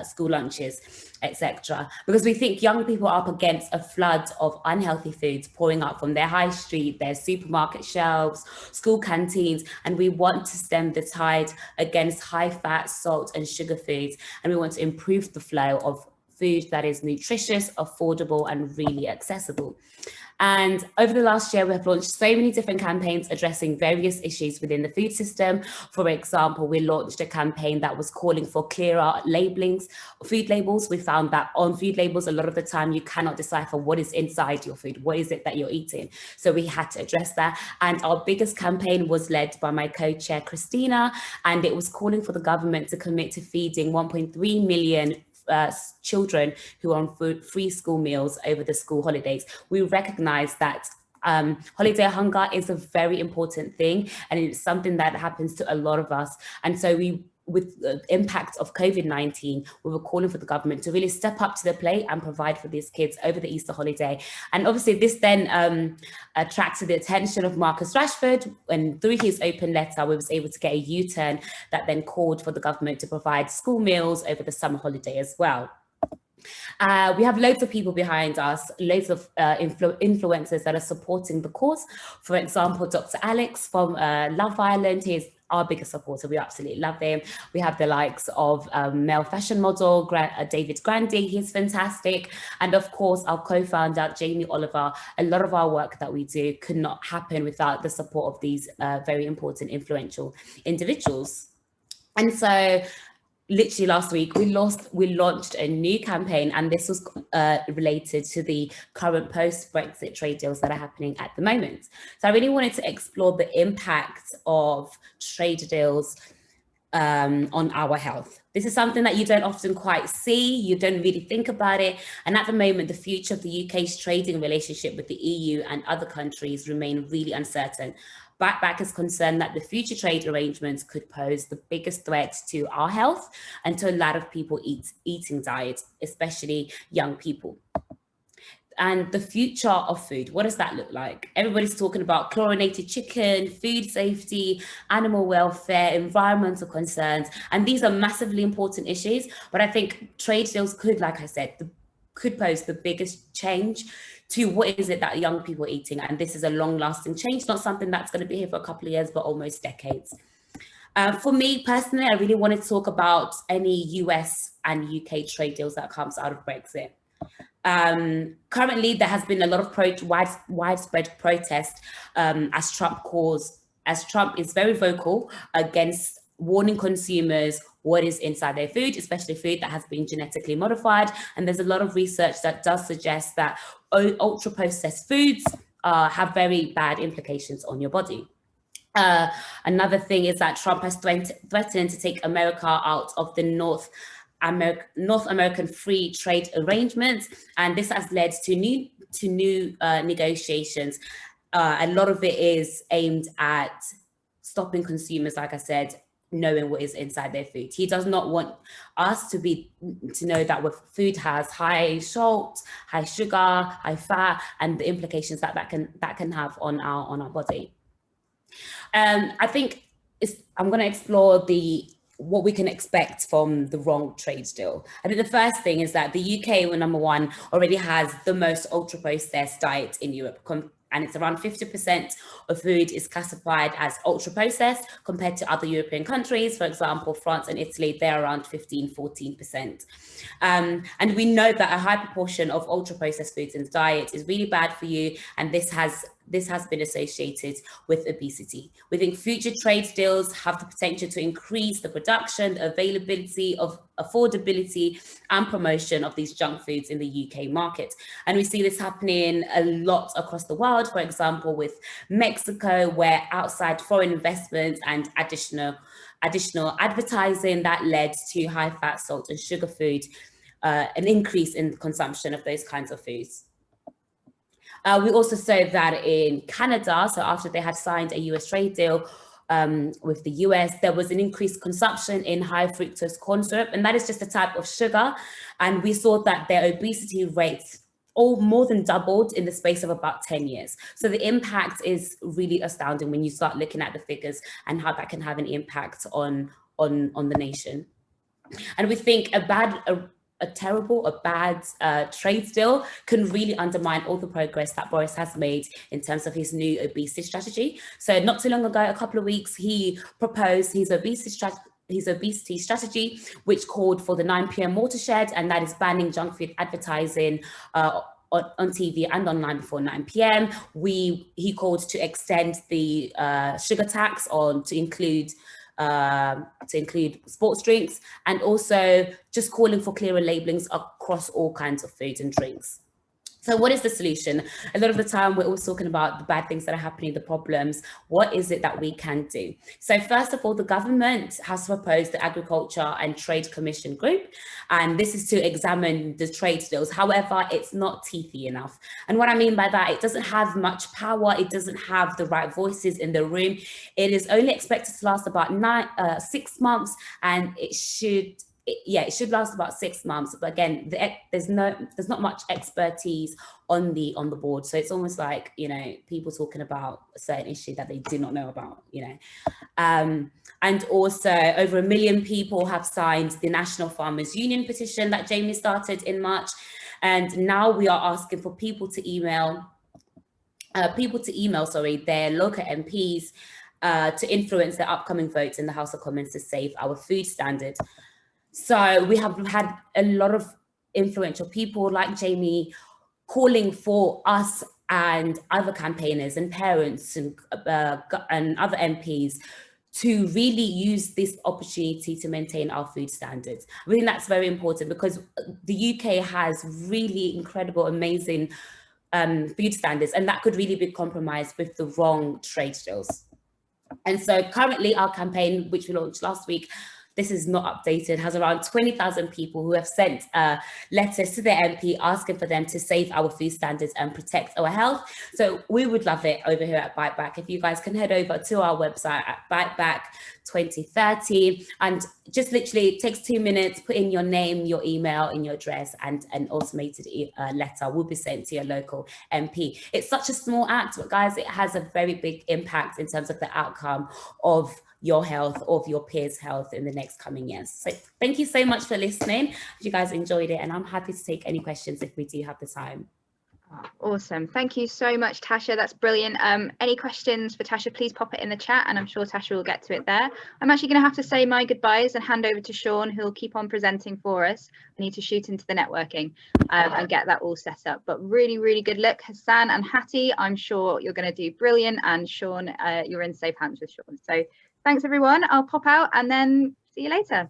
school lunches, etc. Because we think young people are up against a flood of unhealthy foods pouring out from their high street, their supermarket shelves, school canteens, and we want to stem the tide against high fat, salt and sugar foods, and we want to improve the flow of food that is nutritious, affordable and really accessible. And over the last year, we have launched so many different campaigns addressing various issues within the food system. For example, we launched a campaign that was calling for clearer labelings, food labels. We found that on food labels, a lot of the time you cannot decipher what is inside your food, what is it that you're eating. So we had to address that. And our biggest campaign was led by my co-chair, Christina, and it was calling for the government to commit to feeding 1.3 million children who are on free school meals over the school holidays. We recognize that holiday hunger is a very important thing, and it's something that happens to a lot of us. And so with the impact of COVID-19, we were calling for the government to really step up to the plate and provide for these kids over the Easter holiday. And obviously this then attracted the attention of Marcus Rashford, and through his open letter, we was able to get a U-turn that then called for the government to provide school meals over the summer holiday as well. We have loads of people behind us, loads of influencers that are supporting the cause. For example, Dr. Alex from Love Island, he is our biggest supporter. We absolutely love him. We have the likes of male fashion model, David Grandy, he's fantastic. And of course, our co-founder, Jamie Oliver. A lot of our work that we do could not happen without the support of these very important, influential individuals. And so, literally last week, we launched a new campaign, and this was related to the current post-Brexit trade deals that are happening at the moment. So I really wanted to explore the impact of trade deals on our health. This is something that you don't often quite see, you don't really think about it. And at the moment, the future of the UK's trading relationship with the EU and other countries remain really uncertain. Bite Back is concerned that the future trade arrangements could pose the biggest threat to our health and to a lot of people eating diets, especially young people. and the future of food. What does that look like? Everybody's talking about chlorinated chicken, food safety, animal welfare, environmental concerns, and these are massively important issues. But I think trade deals could, like I said, could pose the biggest change to what is it that young people are eating. And this is a long-lasting change, not something that's going to be here for a couple of years, but almost decades. For me personally, I really wanted to talk about any US and UK trade deals that comes out of Brexit. Currently, there has been a lot of widespread protest as Trump is very vocal against warning consumers what is inside their food, especially food that has been genetically modified. And there's a lot of research that does suggest that ultra processed foods have very bad implications on your body. Another thing is that Trump has threatened to take America out of the North American free trade arrangements, and this has led to new negotiations. A lot of it is aimed at stopping consumers, like I said, knowing what is inside their food. He does not want us to know that what food has high salt, high sugar, high fat, and the implications that can have on our body. I think I'm going to explore what we can expect from the wrong trade deal. I think the first thing is that the UK, number one, already has the most ultra processed diet in Europe, and it's around 50% of food is classified as ultra processed compared to other European countries. For example, France and Italy, they're around 15-14%. And we know that a high proportion of ultra processed foods in the diet is really bad for you, and this has been associated with obesity. We think future trade deals have the potential to increase the production, availability, of affordability, and promotion of these junk foods in the UK market. And we see this happening a lot across the world, for example, with Mexico, where outside foreign investments and additional advertising that led to high fat, salt, and sugar food, an increase in the consumption of those kinds of foods. We also saw that in Canada, so after they had signed a US trade deal with the US, there was an increased consumption in high fructose corn syrup, and that is just a type of sugar. And we saw that their obesity rates more than doubled in the space of about 10 years. So the impact is really astounding when you start looking at the figures and how that can have an impact on the nation. And we think a bad trade deal can really undermine all the progress that Boris has made in terms of his new obesity strategy. So not too long ago, a couple of weeks, he proposed his obesity strategy, which called for the 9 p.m. watershed, and that is banning junk food advertising on TV and online before 9 p.m. He called to extend the sugar tax to include sports drinks, and also just calling for clearer labellings across all kinds of foods and drinks. So what is the solution? A lot of the time, we're always talking about the bad things that are happening, the problems. What is it that we can do? So first of all, the government has proposed the Agriculture and Trade Commission Group, and this is to examine the trade deals. However, it's not teethy enough. And what I mean by that, it doesn't have much power. It doesn't have the right voices in the room. It is only expected to last about 6 months, and it should last about 6 months. But again, there's not much expertise on the board. So it's almost like, people talking about a certain issue that they did not know about, And also over 1 million people have signed the National Farmers Union petition that Jamie started in March. And now we are asking for people to email their local MPs to influence their upcoming votes in the House of Commons to save our food standard. So we have had a lot of influential people like Jamie calling for us and other campaigners and parents and other MPs to really use this opportunity to maintain our food standards. I think that's very important because the UK has really incredible, amazing food standards, and that could really be compromised with the wrong trade deals. And so currently our campaign, which we launched last week, this is not updated, has around 20,000 people who have sent letters to their MP asking for them to save our food standards and protect our health. So we would love it over here at Bite Back if you guys can head over to our website at 2030. And just literally it takes 2 minutes, put in your name, your email, and your address, and an automated letter will be sent to your local MP. It's such a small act, but guys, it has a very big impact in terms of the outcome of your health, of your peers' health in the next coming years. So thank you so much for listening. You guys enjoyed it, and I'm happy to take any questions if we do have the time. Awesome. Thank you so much, Tasha. That's brilliant. Any questions for Tasha, please pop it in the chat, and I'm sure Tasha will get to it there. I'm actually going to have to say my goodbyes and hand over to Sean, who'll keep on presenting for us. I need to shoot into the networking and get that all set up. But really, really good luck, Hassan and Hattie. I'm sure you're going to do brilliant. And Sean, you're in safe hands with Sean. So thanks, everyone. I'll pop out and then see you later.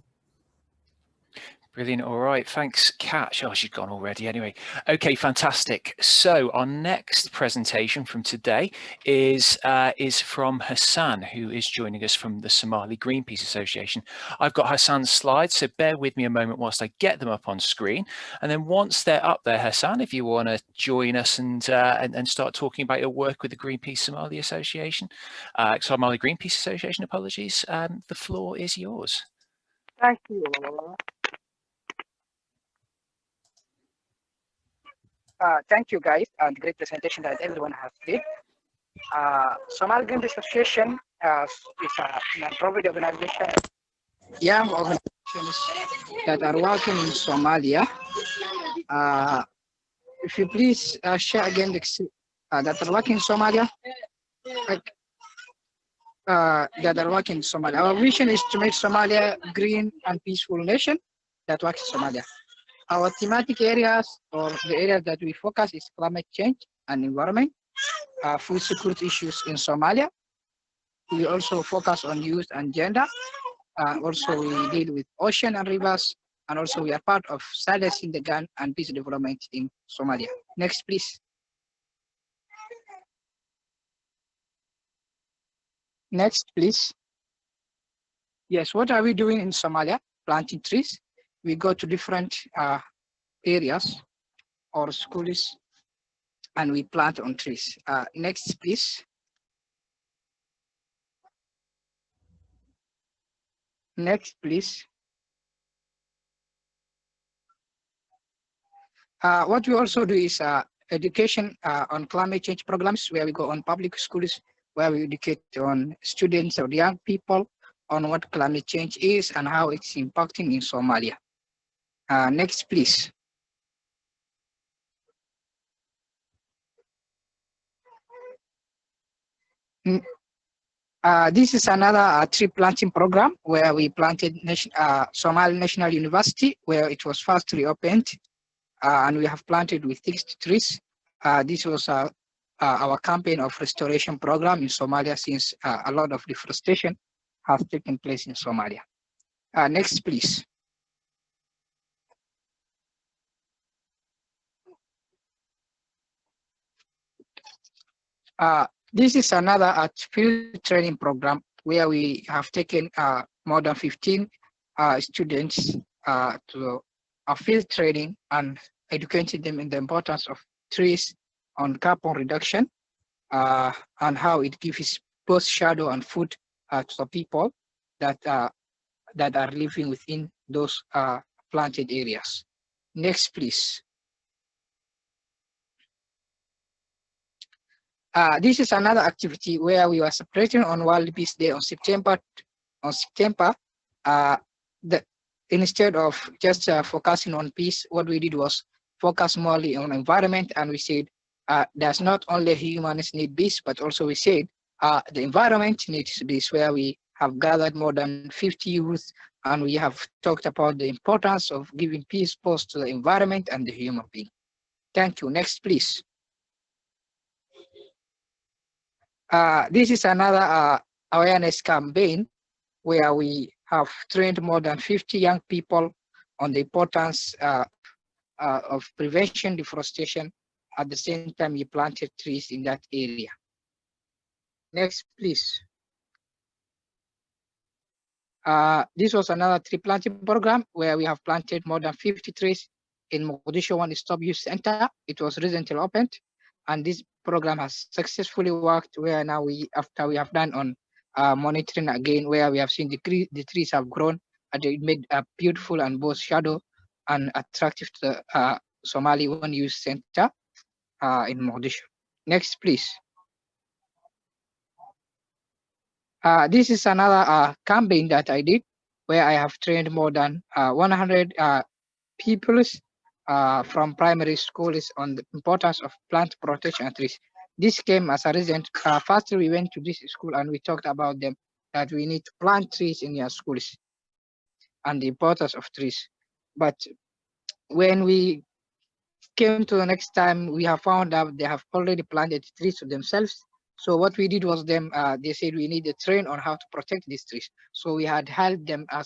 Brilliant. All right. Thanks, Kat. Oh, she's gone already. Anyway, okay, fantastic. So our next presentation from today is from Hassan, who is joining us from the Somali Greenpeace Association. I've got Hassan's slides, so bear with me a moment whilst I get them up on screen. And then once they're up there, Hassan, if you want to join us and start talking about your work with the Greenpeace Somali Association, Somali Greenpeace Association, apologies, the floor is yours. Thank you. Thank you, guys, and great presentation that everyone has did. Somali Greenpeace Association is a non-profit organization, young organizations that are working in Somalia. If you please share again the that are working in Somalia, that are working in Somalia. Our vision is to make Somalia a green and peaceful nation that works in Somalia. Our thematic areas, or the areas that we focus, is climate change and environment, food security issues in Somalia. We also focus on youth and gender. Also, we deal with ocean and rivers, and also we are part of silencing the gun and peace development in Somalia. Next, please. Next, please. Yes, what are we doing in Somalia? Planting trees. We go to different areas or schools and we plant on trees. Next, please. Next, please. What we also do is education on climate change programs, where we go on public schools, where we educate on students or young people on what climate change is and how it's impacting in Somalia. Next, please. This is another tree planting program where we planted Somali National University, where it was first reopened, and we have planted with 60 trees. This was our campaign of restoration program in Somalia, since a lot of deforestation has taken place in Somalia. Next, please. This is another field training program where we have taken more than 15 students to a field training and educating them in the importance of trees on carbon reduction and how it gives both shadow and food to the people that are living within those planted areas. Next, please. This is another activity where we were celebrating on World Peace Day on September. Instead of just focusing on peace, what we did was focus more on environment, and we said there's not only humans need peace, but also we said the environment needs peace, where we have gathered more than 50 youth, and we have talked about the importance of giving peace both to the environment and the human being. Thank you. Next, please. This is another awareness campaign where we have trained more than 50 young people on the importance of prevention deforestation. At the same time, we planted trees in that area. Next, please. This was another tree planting program where we have planted more than 50 trees in Mogadishu One Stop Youth Center. It was recently opened, and this program has successfully worked, where now after we have done on monitoring again, where we have seen the trees have grown and it made a beautiful and both shadow and attractive to the Somali One Youth Center in Mogadishu. Next, please. This is another campaign that I did, where I have trained more than 100 people from primary schools on the importance of plant protection and trees. This came as a result. First, we went to this school and we talked about them that we need to plant trees in your schools and the importance of trees. But when we came to the next time, we have found out they have already planted trees to themselves. So what we did was they said we need a train on how to protect these trees. So we had held them a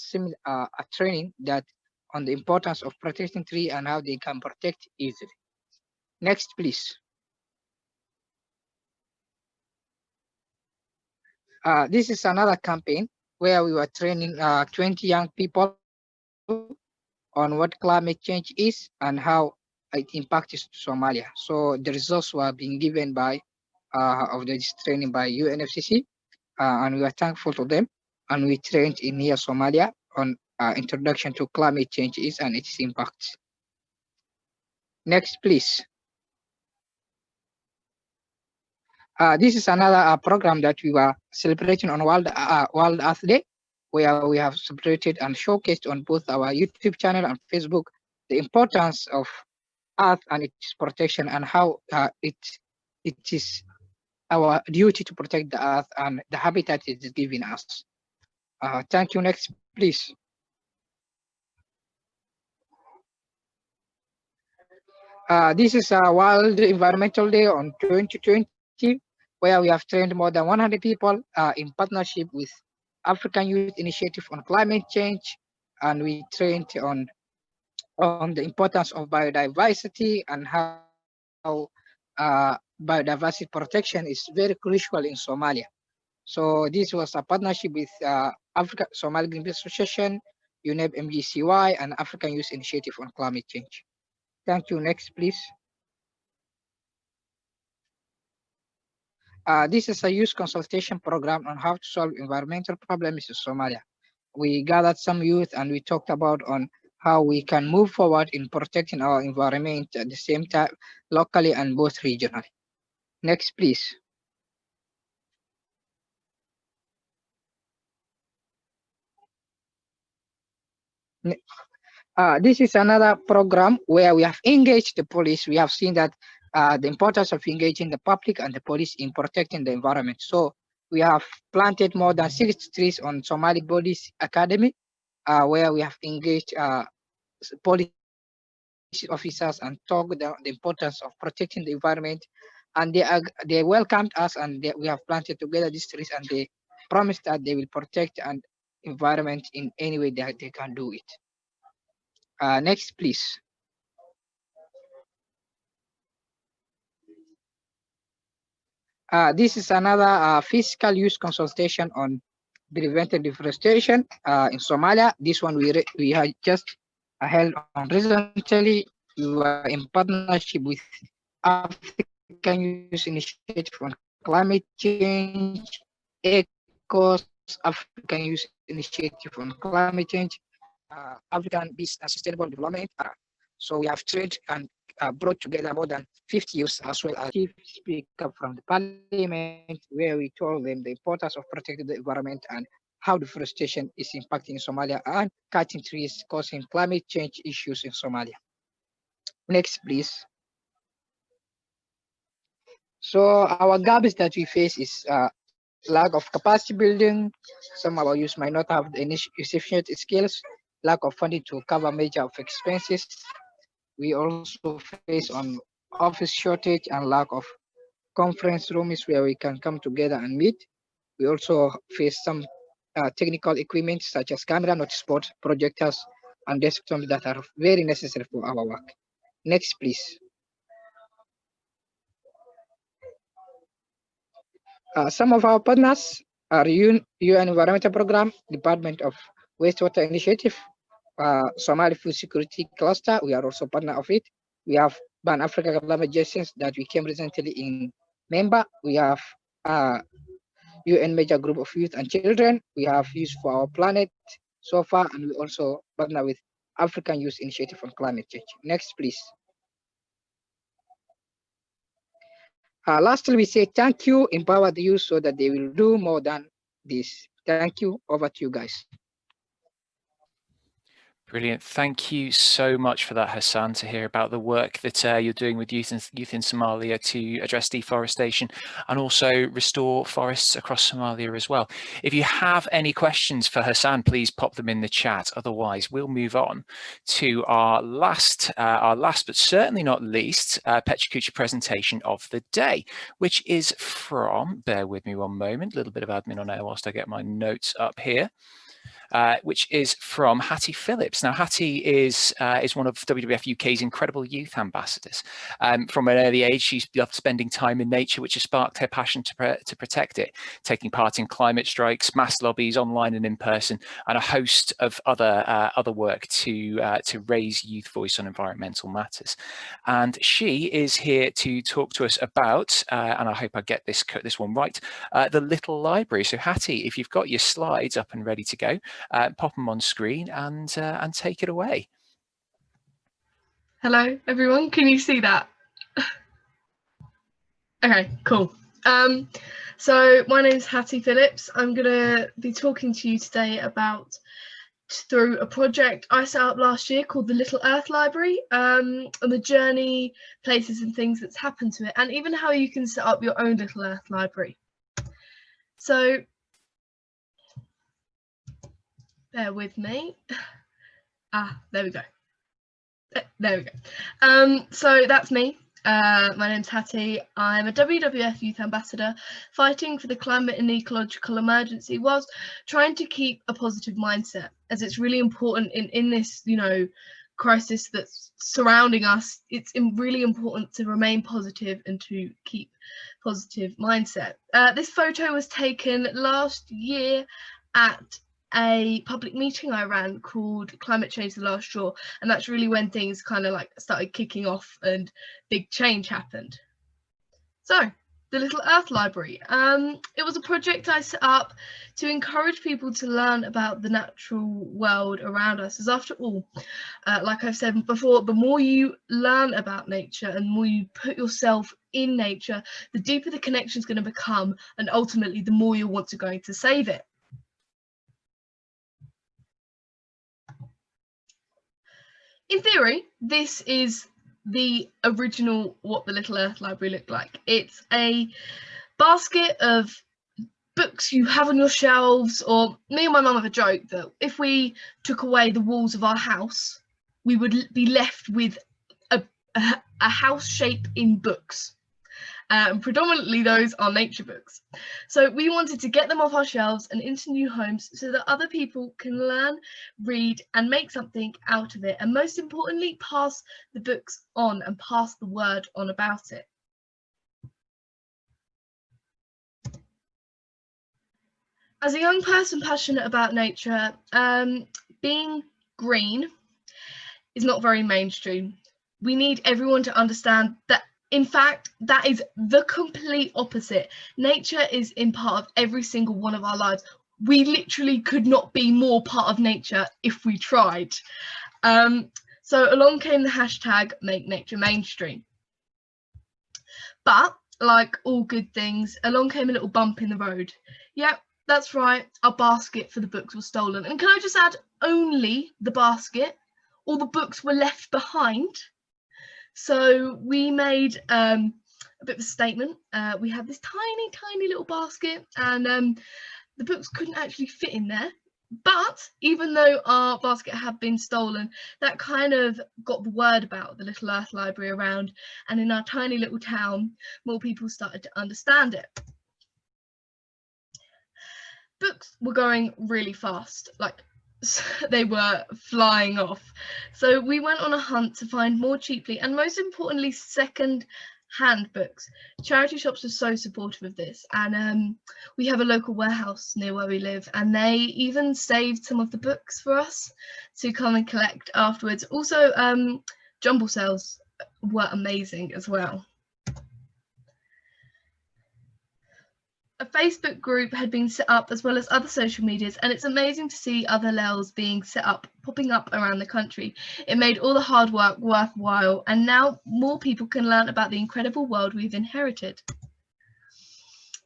training that on the importance of protecting tree and how they can protect easily. Next, please. This is another campaign where we were training 20 young people on what climate change is and how it impacts Somalia. So the results were being given by of this training by UNFCCC, and we are thankful to them. And we trained in here Somalia on introduction to climate change is and its impacts. Next, please. This is another program that we were celebrating on World Earth Day, where we have celebrated and showcased on both our YouTube channel and Facebook the importance of Earth and its protection and how it is our duty to protect the Earth and the habitat it is giving us. Thank you. Next, please. This is a World Environmental Day on 2020, where we have trained more than 100 people in partnership with African Youth Initiative on Climate Change, and we trained on the importance of biodiversity and how biodiversity protection is very crucial in Somalia. So this was a partnership with Africa Somali Greenpeace Association, UNEP MGCY, and African Youth Initiative on Climate Change. Thank you. Next, please. This is a youth consultation program on how to solve environmental problems in Somalia. We gathered some youth and we talked about on how we can move forward in protecting our environment at the same time, locally and both regionally. Next, please. This is another program where we have engaged the police. We have seen that the importance of engaging the public and the police in protecting the environment. So we have planted more than 60 trees on Somali Police Academy, where we have engaged police officers and talked the importance of protecting the environment. And they welcomed us and we have planted together these trees and they promised that they will protect the environment in any way that they can do it. Next, please. This is another physical use consultation on prevented deforestation in Somalia. This one we had just held on recently. We were in partnership with African Youth Initiative on Climate Change, ECOS, African Youth Initiative on Climate Change, African Peace and Sustainable Development. So we have trained and brought together more than 50 youths as well as chief speaker from the parliament, where we told them the importance of protecting the environment and how deforestation is impacting Somalia and cutting trees causing climate change issues in Somalia. Next, please. So our gaps that we face is lack of capacity building. Some of our youth might not have the sufficient skills, lack of funding to cover major of expenses. We also face on office shortage and lack of conference rooms where we can come together and meet. We also face some technical equipment such as camera, notice board, projectors, and desktops that are very necessary for our work. Next, please. Some of our partners are UN Environmental Program, Department of Wastewater Initiative, Somali Food Security Cluster. We are also partner of it. We have Ban Africa Climate Justice that we came recently in member. We have UN major group of youth and children. We have Youth for Our Planet so far, and we also partner with African Youth Initiative on Climate Change. Next, please. Lastly, we say thank you, empower the youth so that they will do more than this. Thank you. Over to you guys. Brilliant. Thank you so much for that, Hassan, to hear about the work that you're doing with youth in Somalia to address deforestation and also restore forests across Somalia as well. If you have any questions for Hassan, please pop them in the chat. Otherwise, we'll move on to our last but certainly not least, Pecha Kucha presentation of the day, which is from, bear with me one moment, a little bit of admin on air whilst I get my notes up here. Which is from Hattie Phillips. Now, Hattie is one of WWF UK's incredible youth ambassadors. From an early age, she's loved spending time in nature, which has sparked her passion to protect it, taking part in climate strikes, mass lobbies, online and in person, and a host of other work to raise youth voice on environmental matters. And she is here to talk to us about, and I hope I get this one right, the Little Library. So Hattie, if you've got your slides up and ready to go, pop them on screen and take it away. Hello everyone, can you see that? Okay, cool. So my name is Hattie Phillips. I'm gonna be talking to you today about through a project I set up last year called the Little Earth Library, and the journey, places and things that's happened to it, and even how you can set up your own Little Earth Library. So bear with me. There we go. There we go. So that's me. My name's Hattie. I'm a WWF Youth Ambassador fighting for the climate and ecological emergency whilst trying to keep a positive mindset, as it's really important in this, crisis that's surrounding us. It's really important to remain positive and to keep positive mindset. This photo was taken last year at a public meeting I ran called Climate Change the Last Straw, and that's really when things kind of started kicking off and big change happened. So the Little Earth Library, it was a project I set up to encourage people to learn about the natural world around us, as after all, like I've said before, the more you learn about nature and the more you put yourself in nature, the deeper the connection is going to become, and ultimately the more you'll want to go to save it. In theory, this is the original what the Little Earth Library looked like. It's a basket of books you have on your shelves, or me and my mum have a joke that if we took away the walls of our house, we would be left with a house shape in books. Predominantly those are nature books. So we wanted to get them off our shelves and into new homes so that other people can learn, read and make something out of it, and most importantly pass the books on and pass the word on about it. As a young person passionate about nature, being green is not very mainstream. We need everyone to understand that. In fact, that is the complete opposite. Nature is in part of every single one of our lives. We literally could not be more part of nature if we tried. So along came the hashtag Make Nature Mainstream. But like all good things, along came a little bump in the road. Yep, that's right, our basket for the books was stolen. And can I just add, only the basket? All the books were left behind. So we made a bit of a statement. We had this tiny little basket, and the books couldn't actually fit in there. But even though our basket had been stolen, that kind of got the word about the Little Earth Library around, and in our tiny little town, more people started to understand it. Books were going really fast, they were flying off. So we went on a hunt to find more cheaply and most importantly second-hand books. Charity shops are so supportive of this, and we have a local warehouse near where we live, and they even saved some of the books for us to come and collect afterwards. Also, jumble sales were amazing as well. A Facebook group had been set up as well as other social medias, and it's amazing to see other LELs being set up, popping up around the country. It made all the hard work worthwhile, and now more people can learn about the incredible world we've inherited.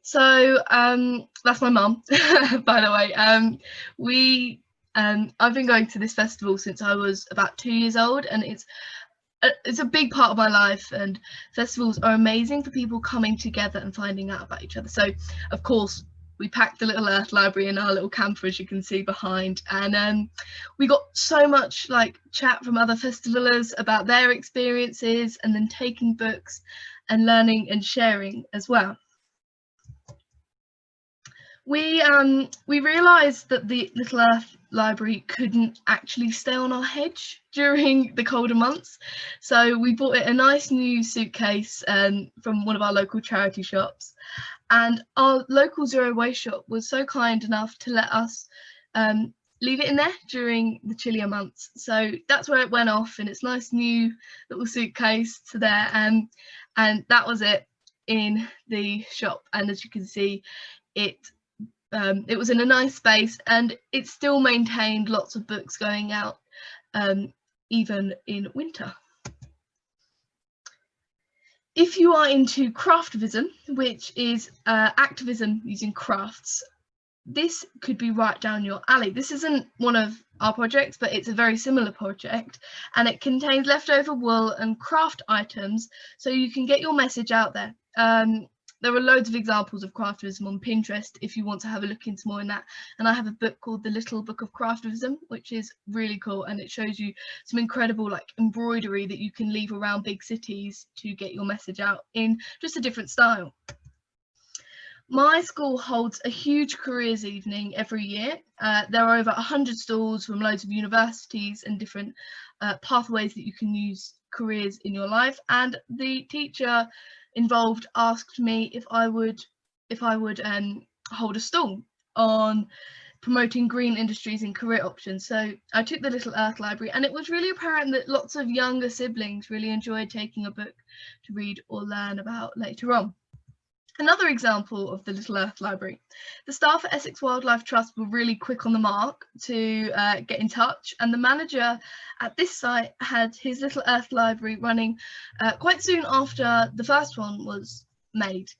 So that's my mum, by the way. I've been going to this festival since I was about 2 years old, and it's a big part of my life, and festivals are amazing for people coming together and finding out about each other. So of course we packed the Little Earth Library in our little camper, as you can see behind, and we got so much like chat from other festivalers about their experiences, and then taking books and learning and sharing as well. We realised that the Little Earth Library couldn't actually stay on our hedge during the colder months, so we bought it a nice new suitcase from one of our local charity shops, and our local zero waste shop was so kind enough to let us leave it in there during the chillier months. So that's where it went off in its nice new little suitcase to there, and that was it in the shop. And as you can see, it was in a nice space, and it still maintained lots of books going out even in winter. If you are into craftivism, which is activism using crafts, this could be right down your alley. This isn't one of our projects, but it's a very similar project, and it contains leftover wool and craft items, so you can get your message out there. There are loads of examples of craftivism on Pinterest if you want to have a look into more in that. And I have a book called The Little Book of Craftivism, which is really cool, and it shows you some incredible like embroidery that you can leave around big cities to get your message out in just a different style. My school holds a huge careers evening every year. There are over 100 stalls from loads of universities and different pathways that you can use careers in your life, and the teacher involved asked me if I would hold a stall on promoting green industries and career options. So I took the Little Earth Library, and it was really apparent that lots of younger siblings really enjoyed taking a book to read or learn about later on. Another example of the Little Earth Library, the staff at Essex Wildlife Trust were really quick on the mark to get in touch, and the manager at this site had his Little Earth Library running quite soon after the first one was made.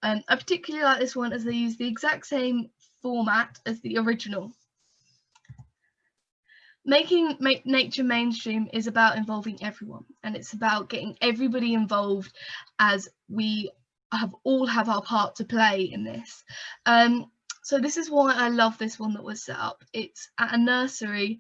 I particularly like this one as they use the exact same format as the original. Making nature mainstream is about involving everyone, and it's about getting everybody involved, as we all have our part to play in this. So this is why I love this one that was set up. It's at a nursery,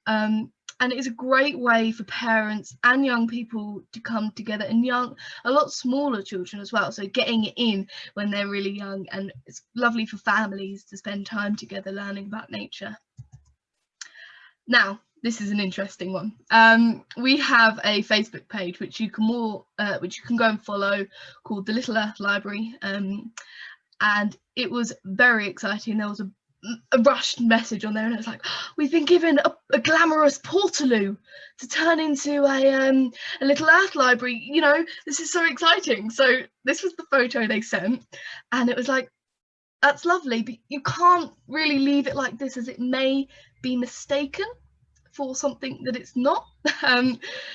and it's a great way for parents and young people to come together, and a lot smaller children as well, so getting it in when they're really young, and it's lovely for families to spend time together learning about nature. Now, this is an interesting one. We have a Facebook page which you can go and follow, called the Little Earth Library, and it was very exciting. There was a rushed message on there, and it was like, we've been given a glamorous portaloo to turn into a Little Earth Library. You know, this is so exciting. So this was the photo they sent, and it was like, that's lovely, but you can't really leave it like this, as it may be mistaken for something that it's not.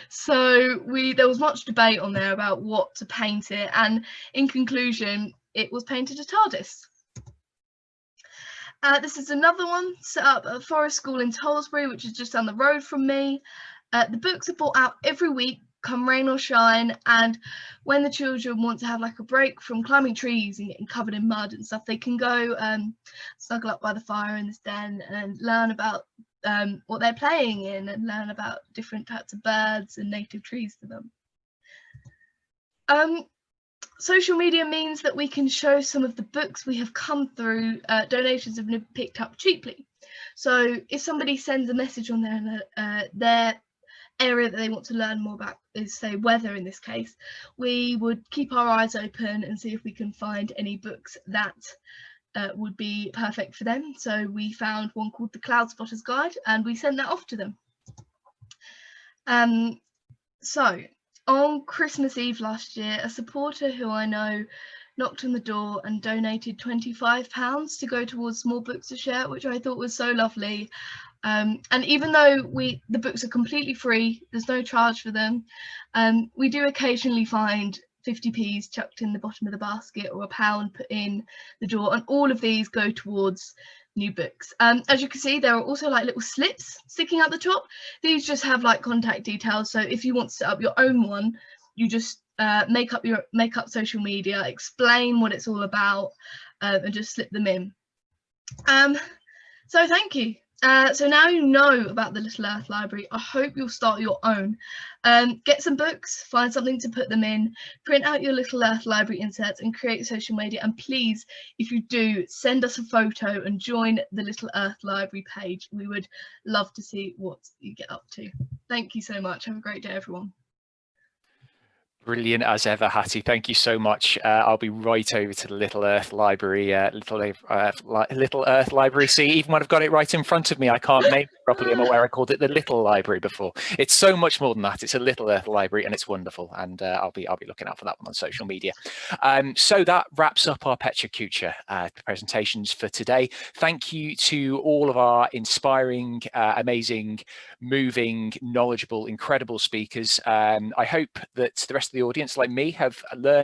So there was much debate on there about what to paint it, and in conclusion it was painted a TARDIS. This is another one set up at Forest School in Tollsbury, which is just down the road from me. The books are brought out every week, come rain or shine, and when the children want to have like a break from climbing trees and getting covered in mud and stuff, they can go snuggle up by the fire in this den and learn about what they're playing in, and learn about different types of birds and native trees to them. Social media means that we can show some of the books we have come through. Donations have been picked up cheaply. So if somebody sends a message on their area that they want to learn more about, is say weather in this case, we would keep our eyes open and see if we can find any books that would be perfect for them. So we found one called The Cloud Spotter's Guide, and we sent that off to them. So on Christmas Eve last year, a supporter who I know knocked on the door and donated £25 to go towards Small Books to Share, which I thought was so lovely. And even though the books are completely free, there's no charge for them, we do occasionally find 50p's chucked in the bottom of the basket or £1 put in the door, and all of these go towards new books. As you can see, there are also like little slips sticking out the top. These just have like contact details, so if you want to set up your own one, you just make up social media, explain what it's all about, and just slip them in. So thank you. So now you know about the Little Earth Library. I hope you'll start your own. Get some books, find something to put them in, print out your Little Earth Library inserts and create social media. And please, if you do, send us a photo and join the Little Earth Library page. We would love to see what you get up to. Thank you so much. Have a great day, everyone. Brilliant as ever, Hattie. Thank you so much. I'll be right over to the Little Earth Library. Little Earth Library. See, even when I've got it right in front of me, I can't name it properly. I'm aware I called it the Little Library before. It's so much more than that. It's a Little Earth Library, and it's wonderful. And I'll be looking out for that one on social media. So that wraps up our Pecha Kucha presentations for today. Thank you to all of our inspiring, amazing, moving, knowledgeable, incredible speakers. I hope that the rest of the audience, like me, have learned